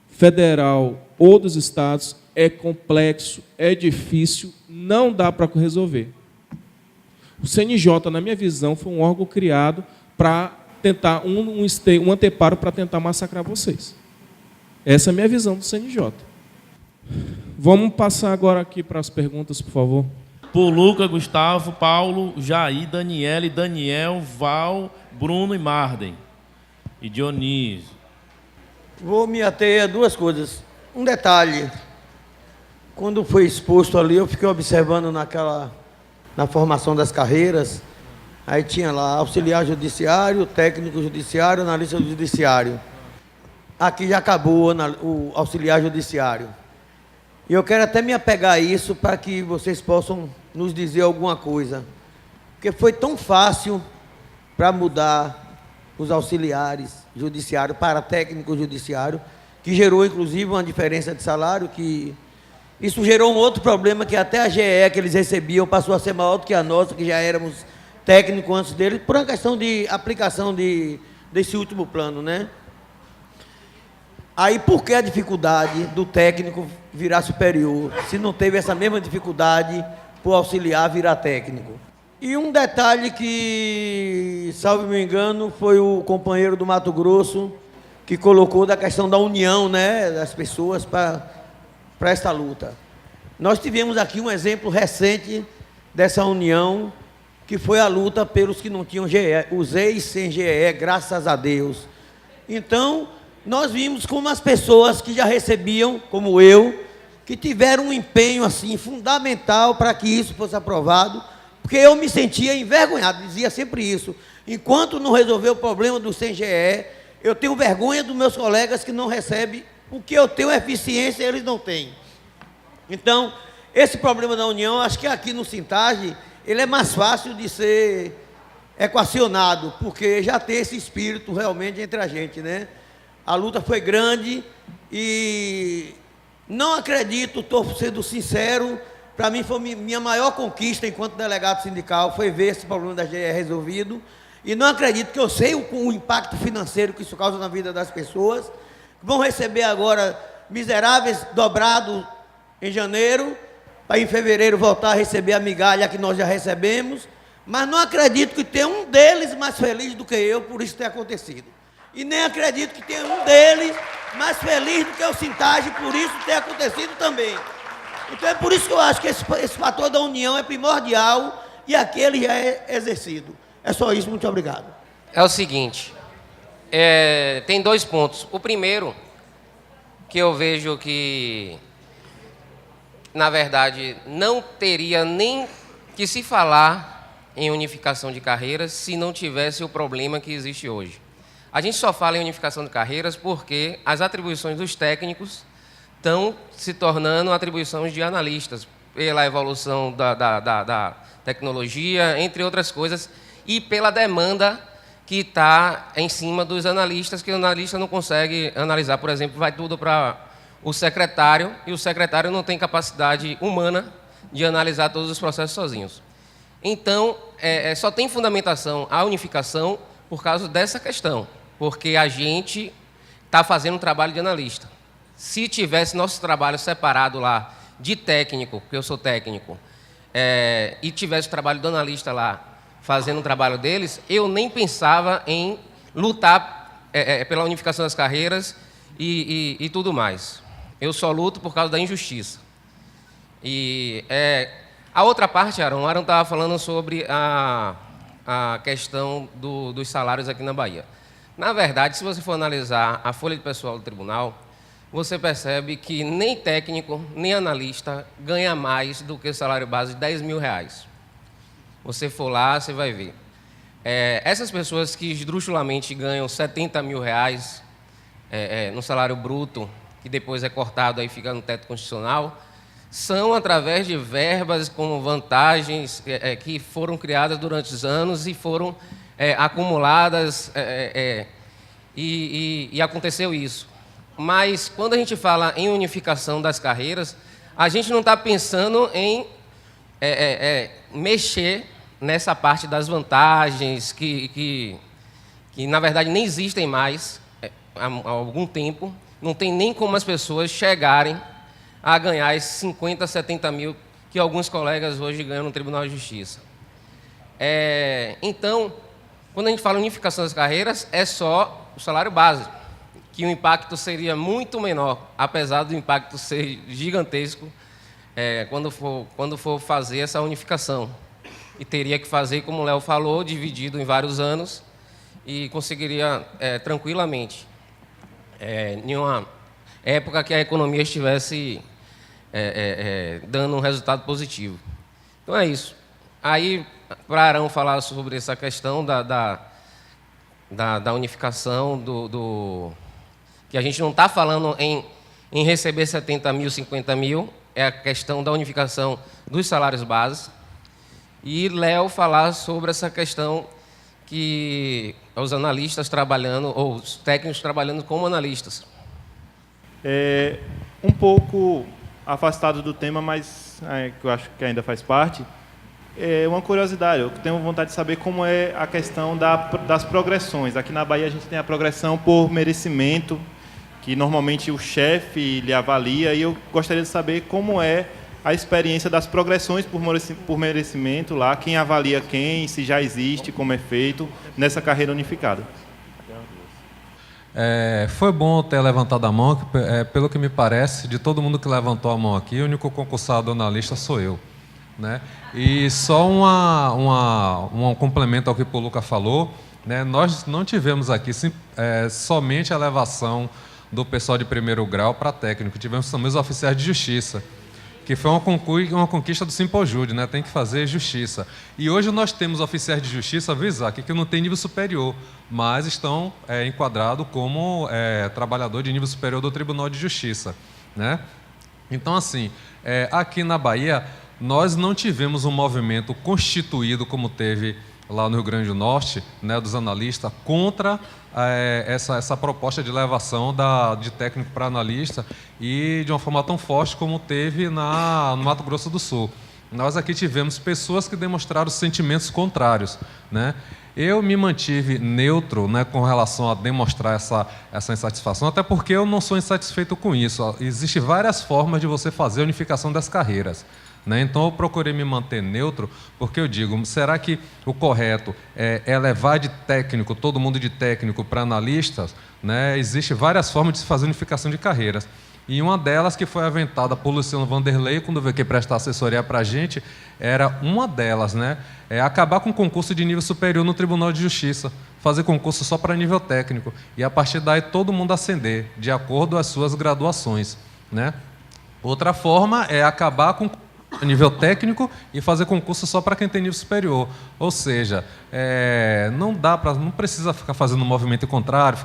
federal ou dos estados, é complexo, é difícil, não dá para resolver. O CNJ, na minha visão, foi um órgão criado para tentar um anteparo para tentar massacrar vocês. Essa é a minha visão do CNJ. Vamos passar agora aqui para as perguntas, por favor. Por Luca, Gustavo, Paulo, Jair, Daniele, Daniel, Val, Bruno e Marden. E Dionísio. Vou me ater a duas coisas. Um detalhe. Quando foi exposto ali, eu fiquei observando na formação das carreiras, aí tinha lá auxiliar judiciário, técnico judiciário, analista judiciário. Aqui já acabou o auxiliar judiciário. E eu quero até me apegar a isso para que vocês possam nos dizer alguma coisa. Porque foi tão fácil para mudar os auxiliares judiciário para técnico judiciário, que gerou inclusive uma diferença de salário, que isso gerou um outro problema, que até a GE que eles recebiam passou a ser maior do que a nossa, que já éramos técnico antes deles, por uma questão de aplicação desse último plano, né? Aí, por que a dificuldade do técnico virar superior, se não teve essa mesma dificuldade para o auxiliar virar técnico? E um detalhe que, salvo me engano, foi o companheiro do Mato Grosso que colocou da questão da união, né, das pessoas para esta luta. Nós tivemos aqui um exemplo recente dessa união, que foi a luta pelos que não tinham GE, os ex sem GE, graças a Deus. Então, nós vimos como as pessoas que já recebiam, como eu, que tiveram um empenho assim fundamental para que isso fosse aprovado, porque eu me sentia envergonhado, dizia sempre isso. Enquanto não resolver o problema do CGE, eu tenho vergonha dos meus colegas que não recebem o que eu tenho eficiência, eles não têm. Então, esse problema da União, acho que aqui no Sintag, ele é mais fácil de ser equacionado, porque já tem esse espírito realmente entre a gente, né? A luta foi grande e não acredito, estou sendo sincero, para mim foi minha maior conquista enquanto delegado sindical, foi ver esse problema da GE resolvido, e não acredito que eu sei o impacto financeiro que isso causa na vida das pessoas, vão receber agora miseráveis dobrados em janeiro, para em fevereiro voltar a receber a migalha que nós já recebemos, mas não acredito que tenha um deles mais feliz do que eu por isso ter acontecido. E nem acredito que tenha um deles mais feliz do que o Sintag por isso ter acontecido também. Então é por isso que eu acho que esse fator da união é primordial e aqui ele já é exercido. É só isso, muito obrigado. É o seguinte, tem 2 pontos. O primeiro, que eu vejo que, na verdade, não teria nem que se falar em unificação de carreiras se não tivesse o problema que existe hoje. A gente só fala em unificação de carreiras porque as atribuições dos técnicos estão se tornando atribuições de analistas, pela evolução da tecnologia, entre outras coisas, e pela demanda que está em cima dos analistas, que o analista não consegue analisar. Por exemplo, vai tudo para o secretário, e o secretário não tem capacidade humana de analisar todos os processos sozinhos. Então, só tem fundamentação a unificação por causa dessa questão, porque a gente está fazendo um trabalho de analista. Se tivesse nosso trabalho separado lá de técnico, porque eu sou técnico, e tivesse o trabalho do analista lá fazendo o trabalho deles, eu nem pensava em lutar pela unificação das carreiras e tudo mais. Eu só luto por causa da injustiça. E a outra parte, Aaron, o Aaron estava falando sobre a questão dos salários aqui na Bahia. Na verdade, se você for analisar a folha de pessoal do tribunal, você percebe que nem técnico, nem analista ganha mais do que o salário base de R$10.000. Você for lá, você vai ver. Essas pessoas que esdrúxulamente ganham R$70.000 no salário bruto, que depois é cortado e fica no teto constitucional, são através de verbas com vantagens que foram criadas durante os anos e foram acumuladas e aconteceu isso. Mas, quando a gente fala em unificação das carreiras, a gente não está pensando em mexer nessa parte das vantagens que, na verdade, nem existem mais há algum tempo. Não tem nem como as pessoas chegarem a ganhar esses 50, 70 mil que alguns colegas hoje ganham no Tribunal de Justiça. Então, quando a gente fala em unificação das carreiras, é só o salário base, que o impacto seria muito menor, apesar do impacto ser gigantesco quando for fazer essa unificação. E teria que fazer, como o Léo falou, dividido em vários anos e conseguiria tranquilamente, em uma época que a economia estivesse dando um resultado positivo. Então é isso. Aí, para Arão falar sobre essa questão da unificação que a gente não está falando em receber 70 mil, 50 mil, é a questão da unificação dos salários básicos. E Léo falar sobre essa questão que os analistas trabalhando, ou os técnicos trabalhando como analistas. Um pouco afastado do tema, mas que eu acho que ainda faz parte. Uma curiosidade, eu tenho vontade de saber como é a questão das progressões. Aqui na Bahia a gente tem a progressão por merecimento, que normalmente o chefe lhe avalia, e eu gostaria de saber como é a experiência das progressões por merecimento lá, quem avalia quem, se já existe, como é feito nessa carreira unificada. Foi bom ter levantado a mão, pelo que me parece, de todo mundo que levantou a mão aqui, o único concursado analista sou eu, né? E só um complemento ao que o Luca falou, né? Nós não tivemos aqui somente a elevação do pessoal de primeiro grau para técnico. Tivemos também os oficiais de justiça, que foi uma conquista do Simpojude, né? Tem que fazer justiça. E hoje nós temos oficiais de justiça, viu, Isaac, que não tem nível superior, mas estão enquadrados como trabalhador de nível superior do Tribunal de Justiça, né? Então, assim, aqui na Bahia, nós não tivemos um movimento constituído como teve lá no Rio Grande do Norte, né, dos analistas, contra essa proposta de elevação de técnico para analista e de uma forma tão forte como teve no Mato Grosso do Sul. Nós aqui tivemos pessoas que demonstraram sentimentos contrários, né? Eu me mantive neutro, né, com relação a demonstrar essa insatisfação, até porque eu não sou insatisfeito com isso. Existem várias formas de você fazer a unificação das carreiras, né? Então, eu procurei me manter neutro, porque eu digo, será que o correto é levar de técnico, todo mundo de técnico para analistas? Né? Existem várias formas de se fazer unificação de carreiras. E uma delas, que foi aventada por Luciano Vanderlei, quando veio aqui prestar assessoria para a gente, era uma delas, né? Acabar com o concurso de nível superior no Tribunal de Justiça, fazer concurso só para nível técnico, e a partir daí todo mundo ascender, de acordo com as suas graduações, né? Outra forma é acabar com nível técnico e fazer concurso só para quem tem nível superior. Ou seja, não precisa ficar fazendo um movimento contrário,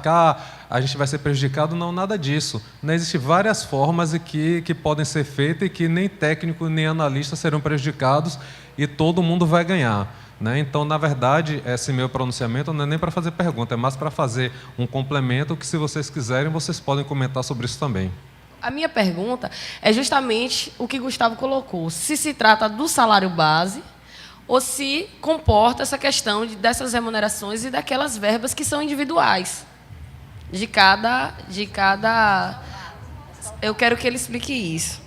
a gente vai ser prejudicado, não, nada disso. Né? Existem várias formas que podem ser feitas e que nem técnico nem analista serão prejudicados e todo mundo vai ganhar. Né? Então, na verdade, esse meu pronunciamento não é nem para fazer pergunta, é mais para fazer um complemento que, se vocês quiserem, vocês podem comentar sobre isso também. A minha pergunta é justamente o que Gustavo colocou, se trata do salário base ou se comporta essa questão dessas remunerações e daquelas verbas que são individuais. De cada... Eu quero que ele explique isso.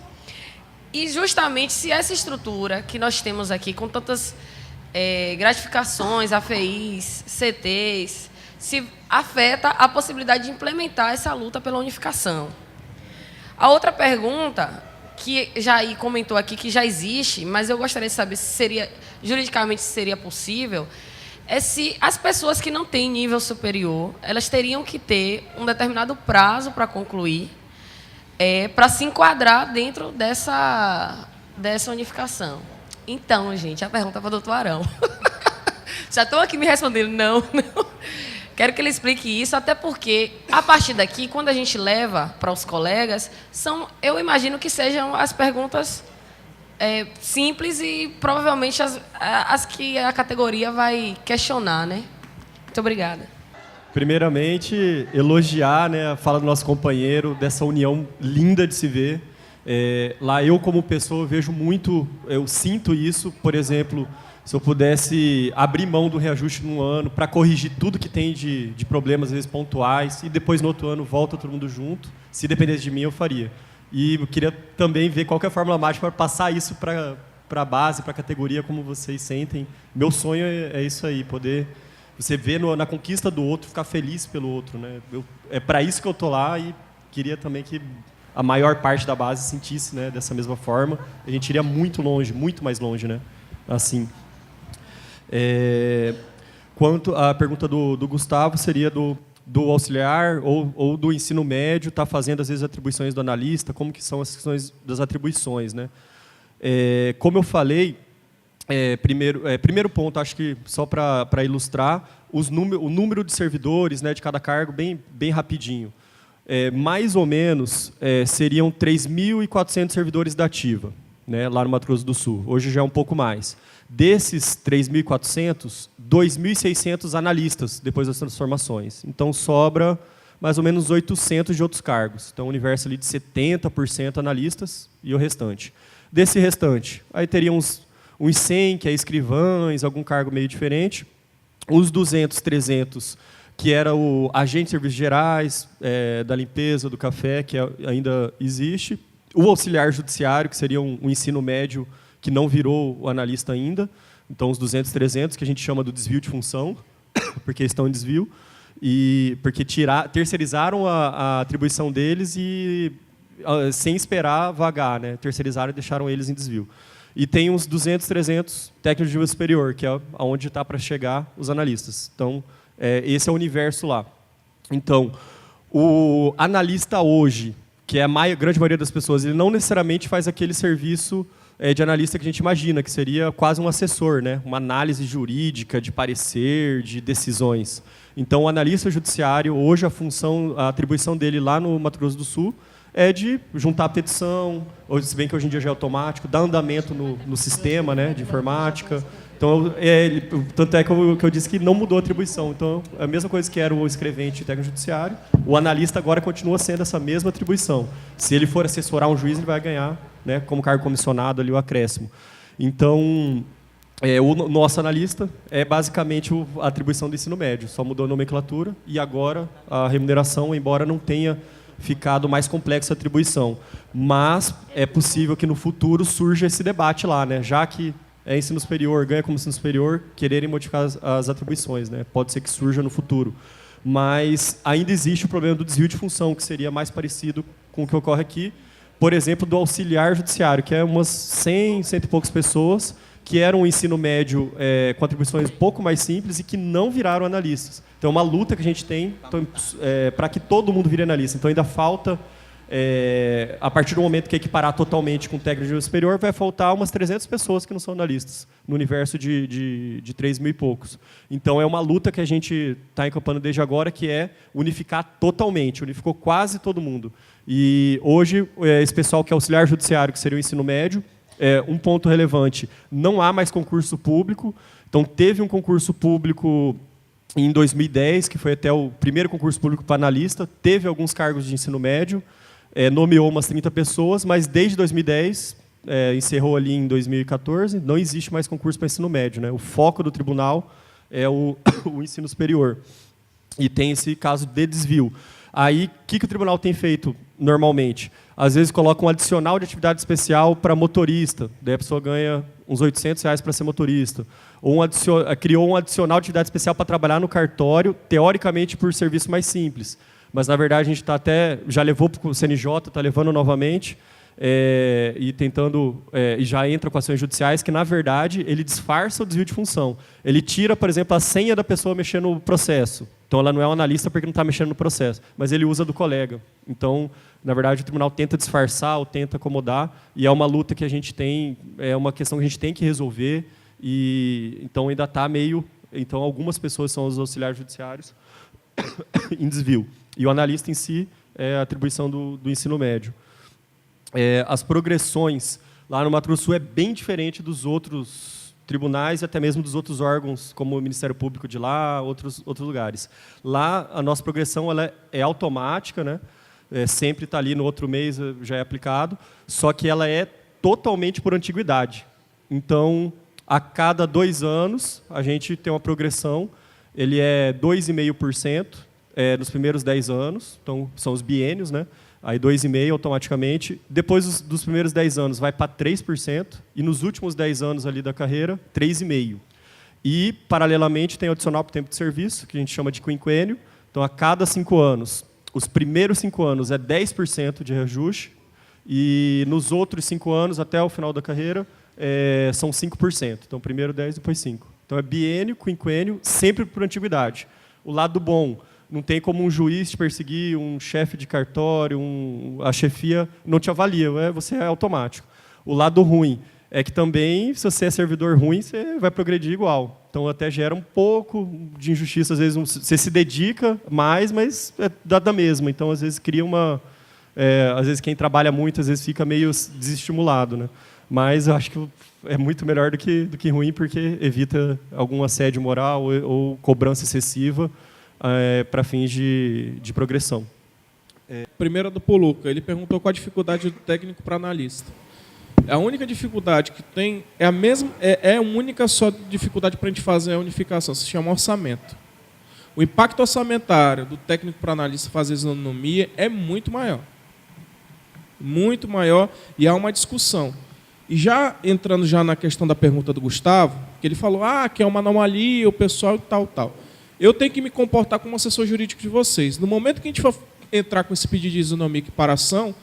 E justamente se essa estrutura que nós temos aqui, com tantas gratificações, AFIs, CTs, se afeta a possibilidade de implementar essa luta pela unificação. A outra pergunta, que Jair comentou aqui, que já existe, mas eu gostaria de saber se juridicamente seria possível, é se as pessoas que não têm nível superior, elas teriam que ter um determinado prazo para concluir, para se enquadrar dentro dessa unificação. Então, gente, a pergunta é para o doutor Arão. Já estou aqui me respondendo, não. Quero que ele explique isso, até porque, a partir daqui, quando a gente leva para os colegas, eu imagino que sejam as perguntas simples e, provavelmente, as que a categoria vai questionar, né? Muito obrigada. Primeiramente, elogiar, né, a fala do nosso companheiro, dessa união linda de se ver. Lá, eu, como pessoa, vejo muito, eu sinto isso, por exemplo... Se eu pudesse abrir mão do reajuste num ano para corrigir tudo que tem de problemas, às vezes, pontuais, e depois, no outro ano, volta todo mundo junto, se dependesse de mim, eu faria. E eu queria também ver qual que é a fórmula mágica para passar isso para a base, para a categoria, como vocês sentem. Meu sonho é isso aí, poder você ver na conquista do outro, ficar feliz pelo outro. Né? É para isso que eu estou lá e queria também que a maior parte da base sentisse, né, dessa mesma forma. A gente iria muito longe, muito mais longe, né? Assim... Quanto à pergunta do Gustavo, seria do auxiliar ou do ensino médio, está fazendo, às vezes, atribuições do analista, como que são as questões das atribuições. Né? Como eu falei, primeiro ponto, acho que só para ilustrar, o número de servidores, né, de cada cargo, bem rapidinho. Mais ou menos, seriam 3.400 servidores da ativa, né, lá no Mato Grosso do Sul. Hoje já é um pouco mais. Desses 3.400, 2.600 analistas, depois das transformações. Então, sobra mais ou menos 800 de outros cargos. Então, um universo ali de 70% analistas e o restante. Desse restante, aí teria uns 100, que é escrivães, algum cargo meio diferente. Os 200, 300, que era o agente de serviços gerais, da limpeza, do café, que ainda existe. O auxiliar judiciário, que seria um ensino médio, que não virou o analista ainda. Então, os 200, 300, que a gente chama do desvio de função, porque estão em desvio, e porque terceirizaram a atribuição deles e, sem esperar vagar, né? Terceirizaram e deixaram eles em desvio. E tem uns 200, 300 técnicos de nível superior, que é onde está para chegar os analistas. Então, esse é o universo lá. Então, O analista hoje, que é a grande maioria das pessoas, ele não necessariamente faz aquele serviço de analista que a gente imagina, que seria quase um assessor, né? Uma análise jurídica, de parecer, de decisões. Então, o analista judiciário, hoje, a atribuição dele lá no Mato Grosso do Sul é de juntar a petição, ou se bem que hoje em dia já é automático, dar andamento no sistema, né, de informática. Então, tanto é que eu disse que não mudou a atribuição. Então, é a mesma coisa que era o escrevente técnico judiciário, o analista agora continua sendo essa mesma atribuição. Se ele for assessorar um juiz, ele vai ganhar, né, como cargo comissionado ali o acréscimo. Então, o nosso analista é basicamente a atribuição do ensino médio, só mudou a nomenclatura e agora a remuneração, embora não tenha ficado mais complexa a atribuição. Mas é possível que no futuro surja esse debate lá, né, já que é ensino superior, ganha como ensino superior, quererem modificar as atribuições, né? Pode ser que surja no futuro. Mas ainda existe o problema do desvio de função, que seria mais parecido com o que ocorre aqui, por exemplo, do auxiliar judiciário, que é umas 100 e poucas pessoas que eram um ensino médio com atribuições um pouco mais simples e que não viraram analistas. Então, é uma luta que a gente tem para que todo mundo vire analista. Então, ainda falta... a partir do momento que equiparar totalmente com o técnico de nível superior, vai faltar umas 300 pessoas que não são analistas, no universo de 3 mil e poucos. Então, é uma luta que a gente está encampando desde agora, que é unificar totalmente, unificou quase todo mundo. E hoje, esse pessoal que é auxiliar judiciário, que seria o ensino médio, um ponto relevante, não há mais concurso público. Então, teve um concurso público em 2010, que foi até o primeiro concurso público para analista, teve alguns cargos de ensino médio, nomeou umas 30 pessoas, mas desde 2010, encerrou ali em 2014, não existe mais concurso para ensino médio, né? O foco do tribunal é o ensino superior. E tem esse caso de desvio. Aí, o que o tribunal tem feito normalmente? Às vezes coloca um adicional de atividade especial para motorista, daí a pessoa ganha uns R$800 para ser motorista. Ou criou um adicional de atividade especial para trabalhar no cartório, teoricamente por serviço mais simples. Mas, na verdade, a gente já levou para o CNJ, está levando novamente, e tentando, e já entra com ações judiciais, que, na verdade, ele disfarça o desvio de função. Ele tira, por exemplo, a senha da pessoa mexendo no processo. Então, ela não é um analista porque não está mexendo no processo, mas ele usa do colega. Então, na verdade, o tribunal tenta disfarçar ou tenta acomodar, e é uma luta que a gente tem, é uma questão que a gente tem que resolver, e então ainda está meio... Então, algumas pessoas são os auxiliares judiciários em desvio. E o analista em si é a atribuição do ensino médio. As progressões lá no Mato Grosso do Sul é bem diferente dos outros tribunais e até mesmo dos outros órgãos, como o Ministério Público de lá, outros lugares. Lá, a nossa progressão ela é automática, né? Sempre está ali no outro mês, já é aplicado, só que ela é totalmente por antiguidade. Então, a cada 2 anos, a gente tem uma progressão, ele é 2,5%, nos primeiros 10 anos, então são os biênios, né? Aí 2,5% automaticamente. Depois dos primeiros 10 anos vai para 3%, e nos últimos 10 anos ali da carreira, 3,5%. E, paralelamente, tem o adicional para o tempo de serviço, que a gente chama de quinquênio. Então, a cada 5 anos, os primeiros 5 anos é 10% de reajuste, e nos outros 5 anos, até o final da carreira, são 5%. Então, primeiro 10%, depois 5%. Então, é biênio, quinquênio, sempre por antiguidade. O lado bom... Não tem como um juiz te perseguir, um chefe de cartório, a chefia não te avalia, você é automático. O lado ruim é que também, se você é servidor ruim, você vai progredir igual. Então, até gera um pouco de injustiça. Às vezes, você se dedica mais, mas é da mesma. Então, às vezes, cria uma... às vezes, quem trabalha muito, às vezes, fica meio desestimulado, né? Mas eu acho que é muito melhor do que ruim, porque evita algum assédio moral ou cobrança excessiva, para fins de progressão. Primeira do Poluca, ele perguntou qual a dificuldade do técnico para analista. A única dificuldade que tem é a mesma, a única só dificuldade para a gente fazer a unificação, se chama orçamento. O impacto orçamentário do técnico para analista fazer isonomia é muito maior. Muito maior, e há uma discussão. E já entrando já na questão da pergunta do Gustavo, que ele falou que é uma anomalia, o pessoal e tal. Eu tenho que me comportar como assessor jurídico de vocês. No momento que a gente for entrar com esse pedido de isonomia e equiparação,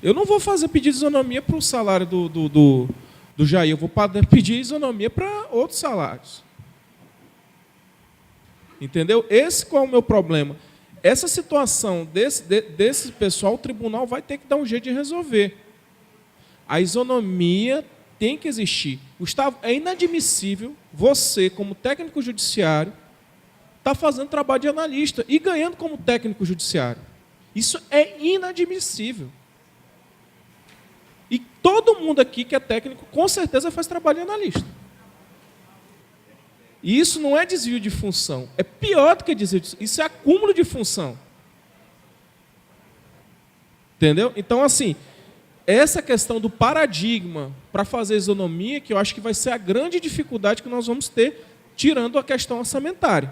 eu não vou fazer pedido de isonomia para o salário do Jair, eu vou pedir isonomia para outros salários. Entendeu? Esse qual é o meu problema. essa situação desse pessoal, o tribunal vai ter que dar um jeito de resolver. A isonomia tem que existir. Gustavo, é inadmissível você, como técnico judiciário, estar fazendo trabalho de analista e ganhando como técnico judiciário. Isso é inadmissível. E todo mundo aqui que é técnico, com certeza faz trabalho de analista. E isso não é desvio de função. É pior do que desvio de função. Isso é acúmulo de função. Entendeu? Então, assim, essa questão do paradigma para fazer isonomia, que eu acho que vai ser a grande dificuldade que nós vamos ter, tirando a questão orçamentária.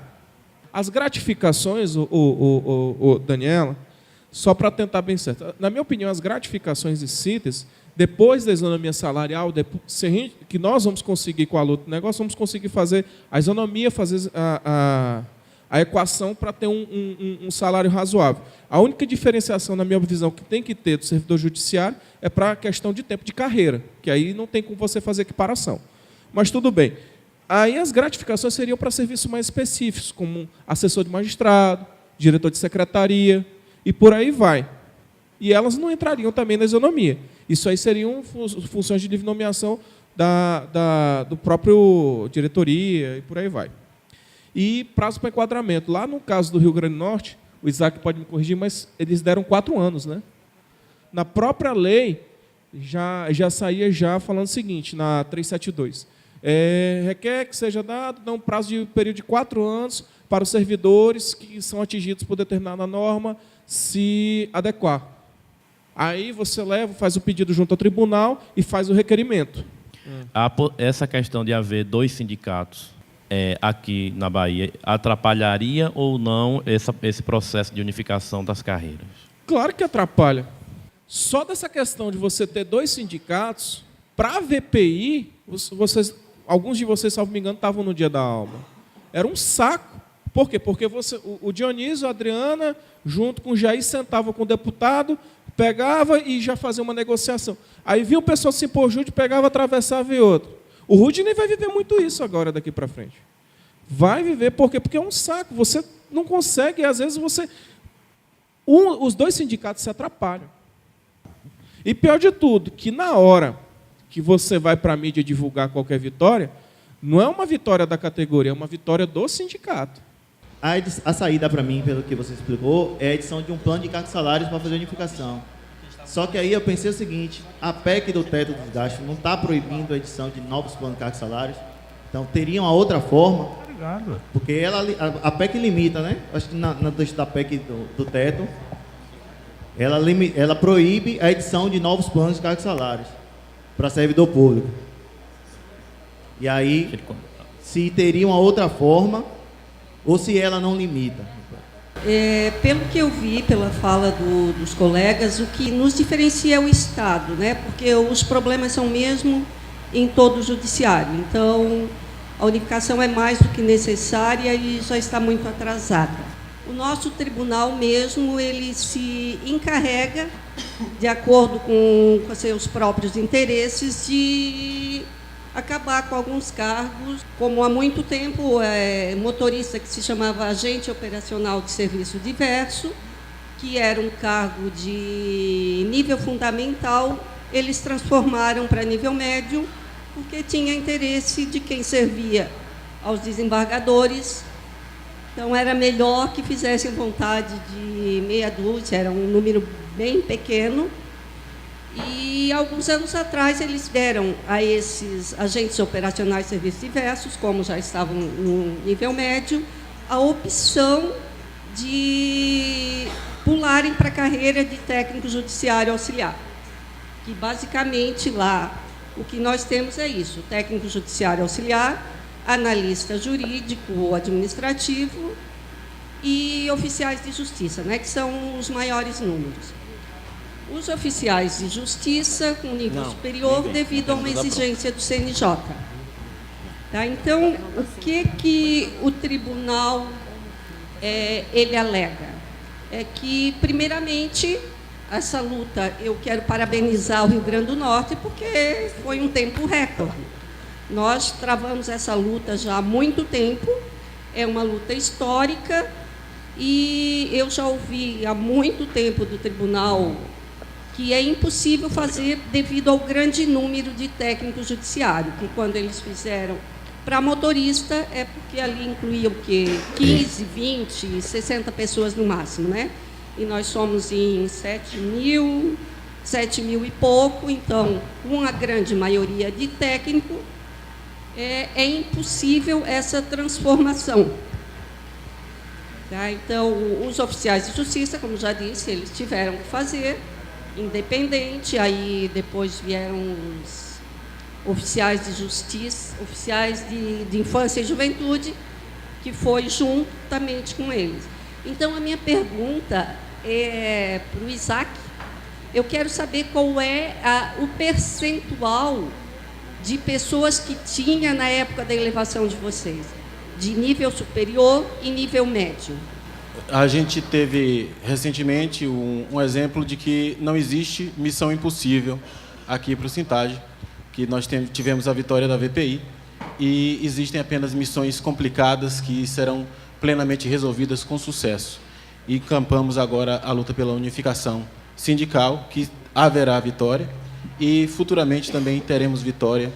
As gratificações, Daniela, só para tentar bem certo. Na minha opinião, as gratificações de CITES, depois da isonomia salarial, que nós vamos conseguir com a luta do negócio, vamos conseguir fazer a isonomia, fazer a equação para ter um salário razoável. A única diferenciação, na minha visão, que tem que ter do servidor judiciário é para a questão de tempo de carreira, que aí não tem como você fazer equiparação. Mas tudo bem. Aí as gratificações seriam para serviços mais específicos, como assessor de magistrado, diretor de secretaria, e por aí vai. E elas não entrariam também na isonomia. Isso aí seriam funções de livre nomeação do próprio diretoria, e por aí vai. E prazo para enquadramento. Lá no caso do Rio Grande do Norte, o Isaac pode me corrigir, mas eles deram 4 anos, né? Na própria lei, já saía já falando o seguinte, na 372. Requer que seja dado um prazo de período de 4 anos para os servidores que são atingidos por determinada norma se adequar. Aí você faz o pedido junto ao tribunal e faz o requerimento. Essa questão de haver 2 sindicatos aqui na Bahia atrapalharia ou não esse processo de unificação das carreiras? Claro que atrapalha. Só dessa questão de você ter 2 sindicatos, para a VPI, alguns de vocês, salvo me engano, estavam no dia da aula. Era um saco. Por quê? Porque o Dionísio, a Adriana, junto com o Jair, sentavam com o deputado, pegava e já fazia uma negociação. Aí vinha o pessoal se impor junto, pegava, atravessava e outro. O Rudney vai viver muito isso agora, daqui para frente. Vai viver, por quê? Porque é um saco. Você não consegue, e às vezes os 2 sindicatos se atrapalham. E pior de tudo, que na hora que você vai para a mídia divulgar qualquer vitória, não é uma vitória da categoria, é uma vitória do sindicato. A saída, para mim, pelo que você explicou, é a edição de um plano de cargos e salários para fazer a unificação. Só que aí eu pensei o seguinte, a PEC do teto dos gastos não está proibindo a edição de novos planos de cargos e salários, então teria uma outra forma, porque a PEC limita, né? Acho que no texto da PEC do teto, ela proíbe a edição de novos planos de cargos e salários para servidor público. E aí, se teria uma outra forma, ou se ela não limita? Pelo que eu vi, pela fala dos colegas, o que nos diferencia é o Estado, né? Porque os problemas são mesmo em todo o judiciário. Então, a unificação é mais do que necessária e já está muito atrasada. O nosso tribunal mesmo, ele se encarrega, de acordo com seus próprios interesses, de acabar com alguns cargos, como há muito tempo, motorista que se chamava agente operacional de serviço diverso, que era um cargo de nível fundamental, eles transformaram para nível médio, porque tinha interesse de quem servia aos desembargadores. Então, era melhor que fizessem vontade de meia dúzia, era um número bem pequeno. E, alguns anos atrás, eles deram a esses agentes operacionais de serviços diversos, como já estavam no nível médio, a opção de pularem para a carreira de técnico judiciário auxiliar. Que, basicamente, lá, o que nós temos é isso, técnico judiciário auxiliar, analista jurídico ou administrativo e oficiais de justiça, né, que são os maiores números. Os oficiais de justiça com nível superior devido a uma exigência do CNJ. Tá? Então, o que o tribunal ele alega? É que, primeiramente, essa luta, eu quero parabenizar o Rio Grande do Norte, porque foi um tempo recorde. Nós travamos essa luta já há muito tempo, é uma luta histórica, e que eu já ouvi há muito tempo do tribunal que é impossível fazer devido ao grande número de técnicos judiciários, que quando eles fizeram para motorista é porque ali incluía o quê? 15, 20, 60 pessoas no máximo, né? E nós somos em 7 mil e pouco, então, uma grande maioria de técnico, é impossível essa transformação. Tá? Então, os oficiais de justiça, como já disse, eles tiveram que fazer, independente, aí depois vieram os oficiais de justiça, oficiais de infância e juventude, que foi juntamente com eles. Então, a minha pergunta é para o Isaac. Eu quero saber qual é o percentual de pessoas que tinha na época da elevação de vocês, de nível superior e nível médio. A gente teve recentemente um exemplo de que não existe missão impossível aqui para o Sintag, que nós tivemos a vitória da VPI, e existem apenas missões complicadas que serão plenamente resolvidas com sucesso. E encampamos agora a luta pela unificação sindical, que haverá vitória, e futuramente também teremos vitória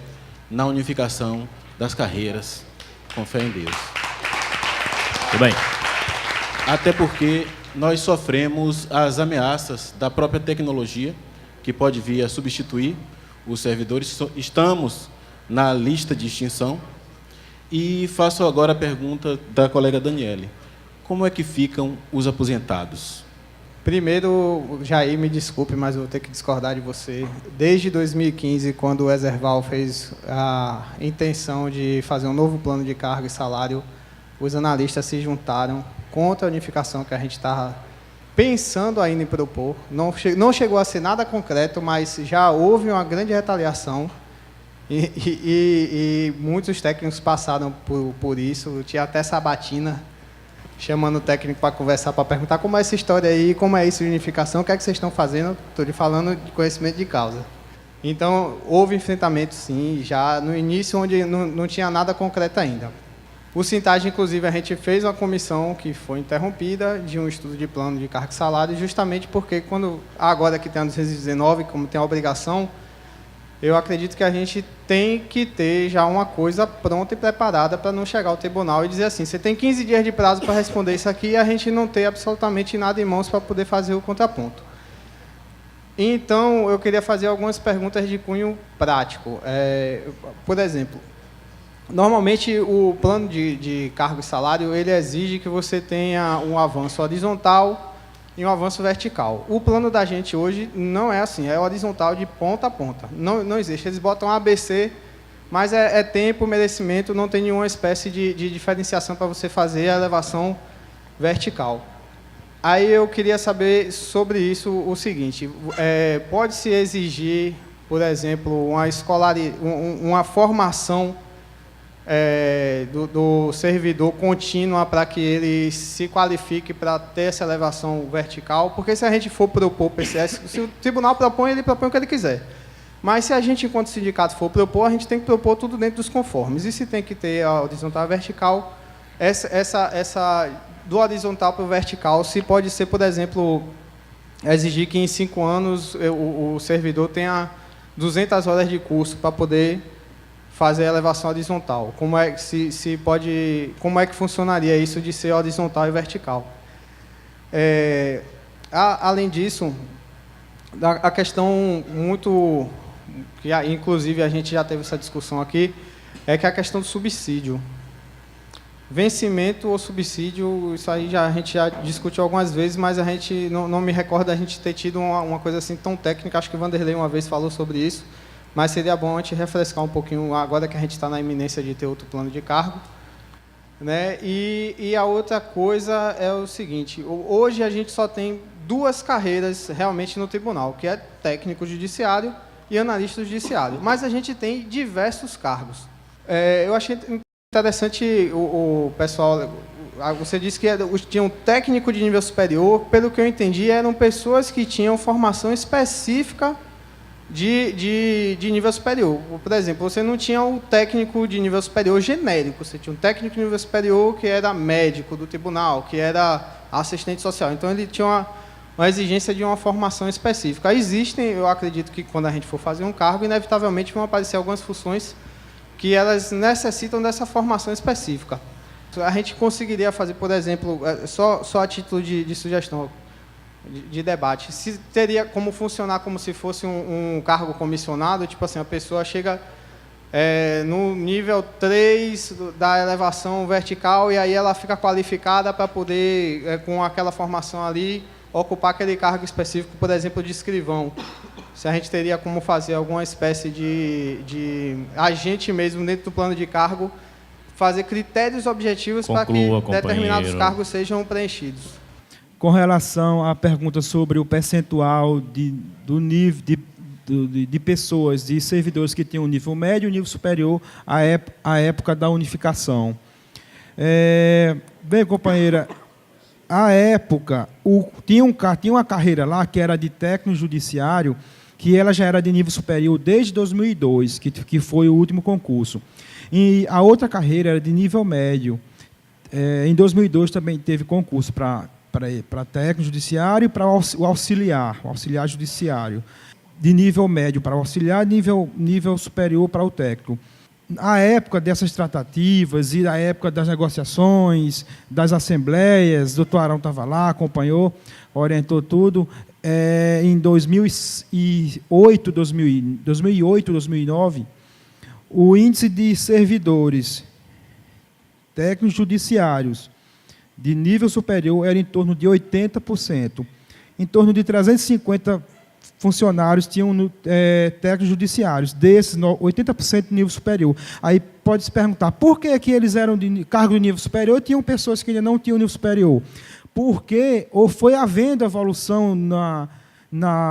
na unificação das carreiras, com fé em Deus. Tudo bem. Até porque nós sofremos as ameaças da própria tecnologia, que pode vir a substituir os servidores. Estamos na lista de extinção. E faço agora a pergunta da colega Daniele. Como é que ficam os aposentados? Primeiro, Jair, me desculpe, mas eu vou ter que discordar de você. Desde 2015, quando o Exerval fez a intenção de fazer um novo plano de cargo e salário, os analistas se juntaram contra a unificação que a gente estava pensando ainda em propor. Não chegou a ser nada concreto, mas já houve uma grande retaliação e muitos técnicos passaram por isso. Tinha até sabatina, chamando o técnico para conversar, para perguntar como é essa história aí, como é isso de unificação, o que é que vocês estão fazendo? Estou lhe falando de conhecimento de causa. Então, houve enfrentamento, sim, já no início, onde não tinha nada concreto ainda. O Sintag, inclusive, a gente fez uma comissão que foi interrompida de um estudo de plano de cargo e salário, justamente porque, agora que tem a 219, como tem a obrigação, eu acredito que a gente tem que ter já uma coisa pronta e preparada para não chegar ao tribunal e dizer assim, você tem 15 dias de prazo para responder isso aqui e a gente não ter absolutamente nada em mãos para poder fazer o contraponto. Então, eu queria fazer algumas perguntas de cunho prático. Por exemplo, normalmente o plano de cargo e salário ele exige que você tenha um avanço horizontal e um avanço vertical. O plano da gente hoje não é assim, é horizontal de ponta a ponta. Não existe. Eles botam ABC, mas é tempo, merecimento, não tem nenhuma espécie de diferenciação para você fazer a elevação vertical. Aí eu queria saber sobre isso o seguinte, pode-se exigir, por exemplo, uma formação do servidor contínua para que ele se qualifique para ter essa elevação vertical, porque se a gente for propor PCS, se o tribunal propõe, ele propõe o que ele quiser. Mas se a gente, enquanto sindicato, for propor, a gente tem que propor tudo dentro dos conformes. E se tem que ter a horizontal e a vertical, essa do horizontal para o vertical, se pode ser, por exemplo, exigir que em 5 anos o servidor tenha 200 horas de curso para poder fazer a elevação horizontal. Como é que funcionaria isso de ser horizontal e vertical? Além disso, a questão muito, que inclusive a gente já teve essa discussão aqui, é que a questão do subsídio. Vencimento ou subsídio, isso aí a gente já discutiu algumas vezes, mas a gente não me recordo da gente ter tido uma coisa assim tão técnica. Acho que o Vanderlei uma vez falou sobre isso. Mas seria bom a gente refrescar um pouquinho, agora que a gente está na iminência de ter outro plano de cargo. Né? E a outra coisa é o seguinte, hoje a gente só tem 2 carreiras realmente no tribunal, que é técnico judiciário e analista judiciário. Mas a gente tem diversos cargos. Eu achei interessante o pessoal, você disse que tinha um técnico de nível superior, pelo que eu entendi, eram pessoas que tinham formação específica de nível superior. Por exemplo, você não tinha o técnico de nível superior genérico, você tinha um técnico de nível superior que era médico do tribunal, que era assistente social. Então, ele tinha uma exigência de uma formação específica. Existem, eu acredito que quando a gente for fazer um cargo, inevitavelmente vão aparecer algumas funções que elas necessitam dessa formação específica. A gente conseguiria fazer, por exemplo, só a título de sugestão, de debate, se teria como funcionar como se fosse um cargo comissionado, tipo assim, a pessoa chega no nível 3 da elevação vertical e aí ela fica qualificada para poder, com aquela formação ali, ocupar aquele cargo específico, por exemplo, de escrivão. Se a gente teria como fazer alguma espécie de agente mesmo dentro do plano de cargo, fazer critérios objetivos para que determinados cargos sejam preenchidos. Com relação à pergunta sobre o percentual do nível de pessoas, de servidores que tinham nível médio e nível superior à época da unificação. Bem, companheira, à época, tinha uma carreira lá que era de técnico judiciário, que ela já era de nível superior desde 2002, que foi o último concurso. E a outra carreira era de nível médio. Em 2002 também teve concurso para técnico judiciário e para o auxiliar judiciário. De nível médio para o auxiliar, nível superior para o técnico. A época dessas tratativas e a época das negociações, das assembleias, o doutor Arão estava lá, acompanhou, orientou tudo. Em 2008, 2009, o índice de servidores técnicos judiciários de nível superior era em torno de 80%. Em torno de 350 funcionários tinham técnicos judiciários, desses 80% de nível superior. Aí pode se perguntar, por que eles eram de cargo de nível superior e tinham pessoas que ainda não tinham nível superior? Porque ou foi havendo evolução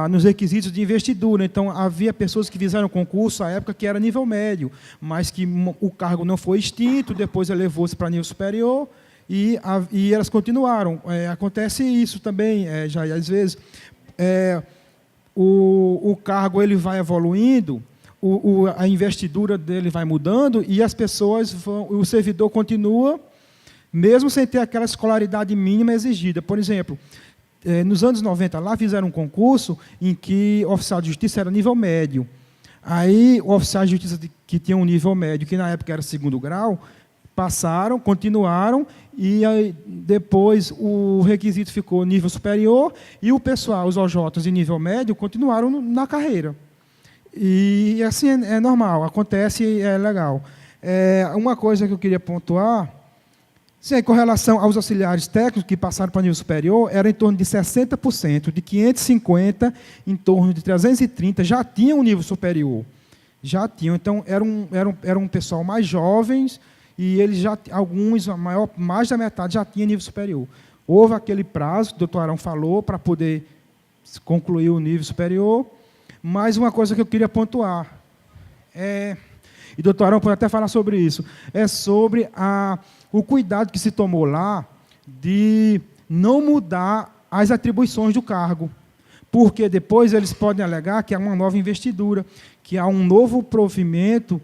nos requisitos de investidura. Então, havia pessoas que fizeram concurso à época que era nível médio, mas que o cargo não foi extinto, depois elevou-se para nível superior, e elas continuaram. Acontece isso também, já às vezes. O cargo ele vai evoluindo, a investidura dele vai mudando, e as pessoas o servidor continua, mesmo sem ter aquela escolaridade mínima exigida. Por exemplo, nos anos 90, lá fizeram um concurso em que o oficial de justiça era nível médio. Aí, o oficial de justiça que tinha um nível médio, que na época era 2º grau, passaram, continuaram, e aí, depois o requisito ficou nível superior, e o pessoal, os OJs de nível médio, continuaram na carreira. E assim é normal, acontece e é legal. Uma coisa que eu queria pontuar, sim, com relação aos auxiliares técnicos que passaram para nível superior, era em torno de 60%, de 550, em torno de 330, já tinham um nível superior. Já tinham, então eram um pessoal mais jovens, e eles alguns, mais da metade, já tinha nível superior. Houve aquele prazo, que o doutor Arão falou, para poder concluir o nível superior. Mas uma coisa que eu queria pontuar, e o doutor Arão pode até falar sobre isso, é sobre o cuidado que se tomou lá de não mudar as atribuições do cargo, porque depois eles podem alegar que há uma nova investidura, que há um novo provimento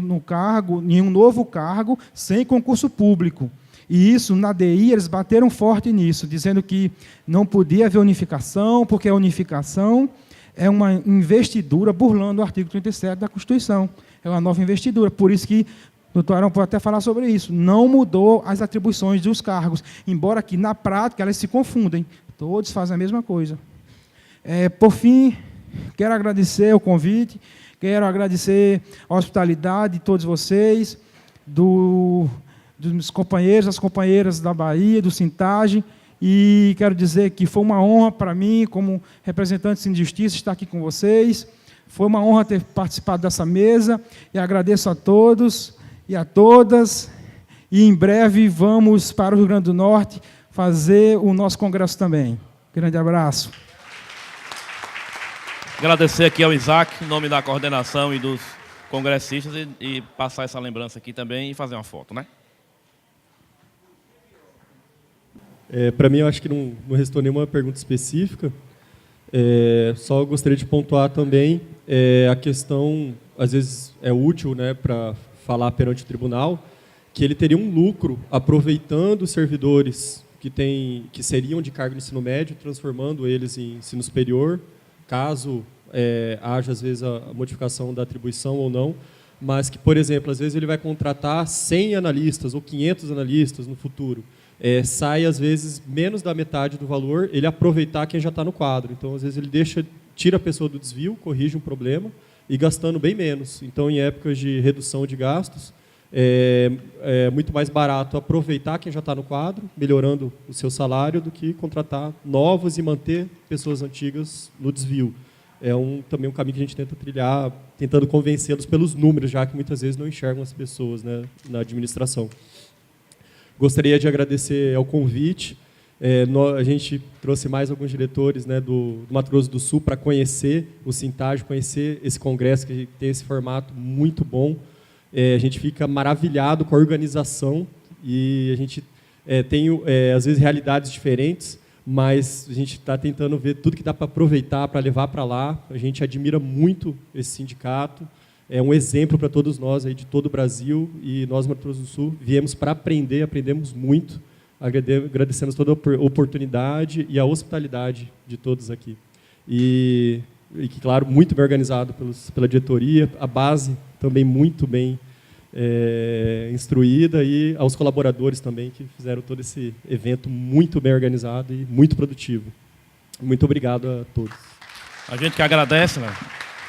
no cargo, em um novo cargo, sem concurso público. E isso, na DI, eles bateram forte nisso, dizendo que não podia haver unificação, porque a unificação é uma investidura burlando o artigo 37 da Constituição. É uma nova investidura. Por isso que o doutor Arão pode até falar sobre isso. Não mudou as atribuições dos cargos, embora que, na prática, elas se confundem. Todos fazem a mesma coisa. Por fim, quero agradecer o convite, quero agradecer a hospitalidade de todos vocês, dos meus companheiros, as companheiras da Bahia, do Sintagem, e quero dizer que foi uma honra para mim, como representante de Justiça, estar aqui com vocês. Foi uma honra ter participado dessa mesa, e agradeço a todos e a todas, e em breve vamos para o Rio Grande do Norte fazer o nosso congresso também. Grande abraço. Agradecer aqui ao Isaac, em nome da coordenação e dos congressistas, e passar essa lembrança aqui também e fazer uma foto, né? Para mim, eu acho que não restou nenhuma pergunta específica. Só gostaria de pontuar também a questão, às vezes é útil, né, para falar perante o tribunal, que ele teria um lucro aproveitando servidores que seriam de cargo no ensino médio, transformando eles em ensino superior, caso haja, às vezes, a modificação da atribuição ou não, mas que, por exemplo, às vezes ele vai contratar 100 analistas ou 500 analistas no futuro. Sai, às vezes, menos da metade do valor, ele aproveitar quem já está no quadro. Então, às vezes, ele tira a pessoa do desvio, corrige um problema, e gastando bem menos. Então, em épocas de redução de gastos, é muito mais barato aproveitar quem já está no quadro, melhorando o seu salário, do que contratar novos e manter pessoas antigas no desvio. Também um caminho que a gente tenta trilhar, tentando convencê-los pelos números, já que muitas vezes não enxergam as pessoas, né, na administração. Gostaria de agradecer ao convite. A gente trouxe mais alguns diretores, né, do Mato Grosso do Sul para conhecer o Sintag, conhecer esse congresso, que tem esse formato muito bom. A gente fica maravilhado com a organização e a gente tem, às vezes, realidades diferentes, mas a gente está tentando ver tudo que dá para aproveitar, para levar para lá. A gente admira muito esse sindicato. É um exemplo para todos nós aí de todo o Brasil, e nós, Mato Grosso do Sul, viemos para aprender, aprendemos muito. Agradecemos toda a oportunidade e a hospitalidade de todos aqui. E claro, muito bem organizado pela diretoria, a base também muito bem instruída, e aos colaboradores também, que fizeram todo esse evento muito bem organizado e muito produtivo. Muito obrigado a todos. A gente que agradece, né?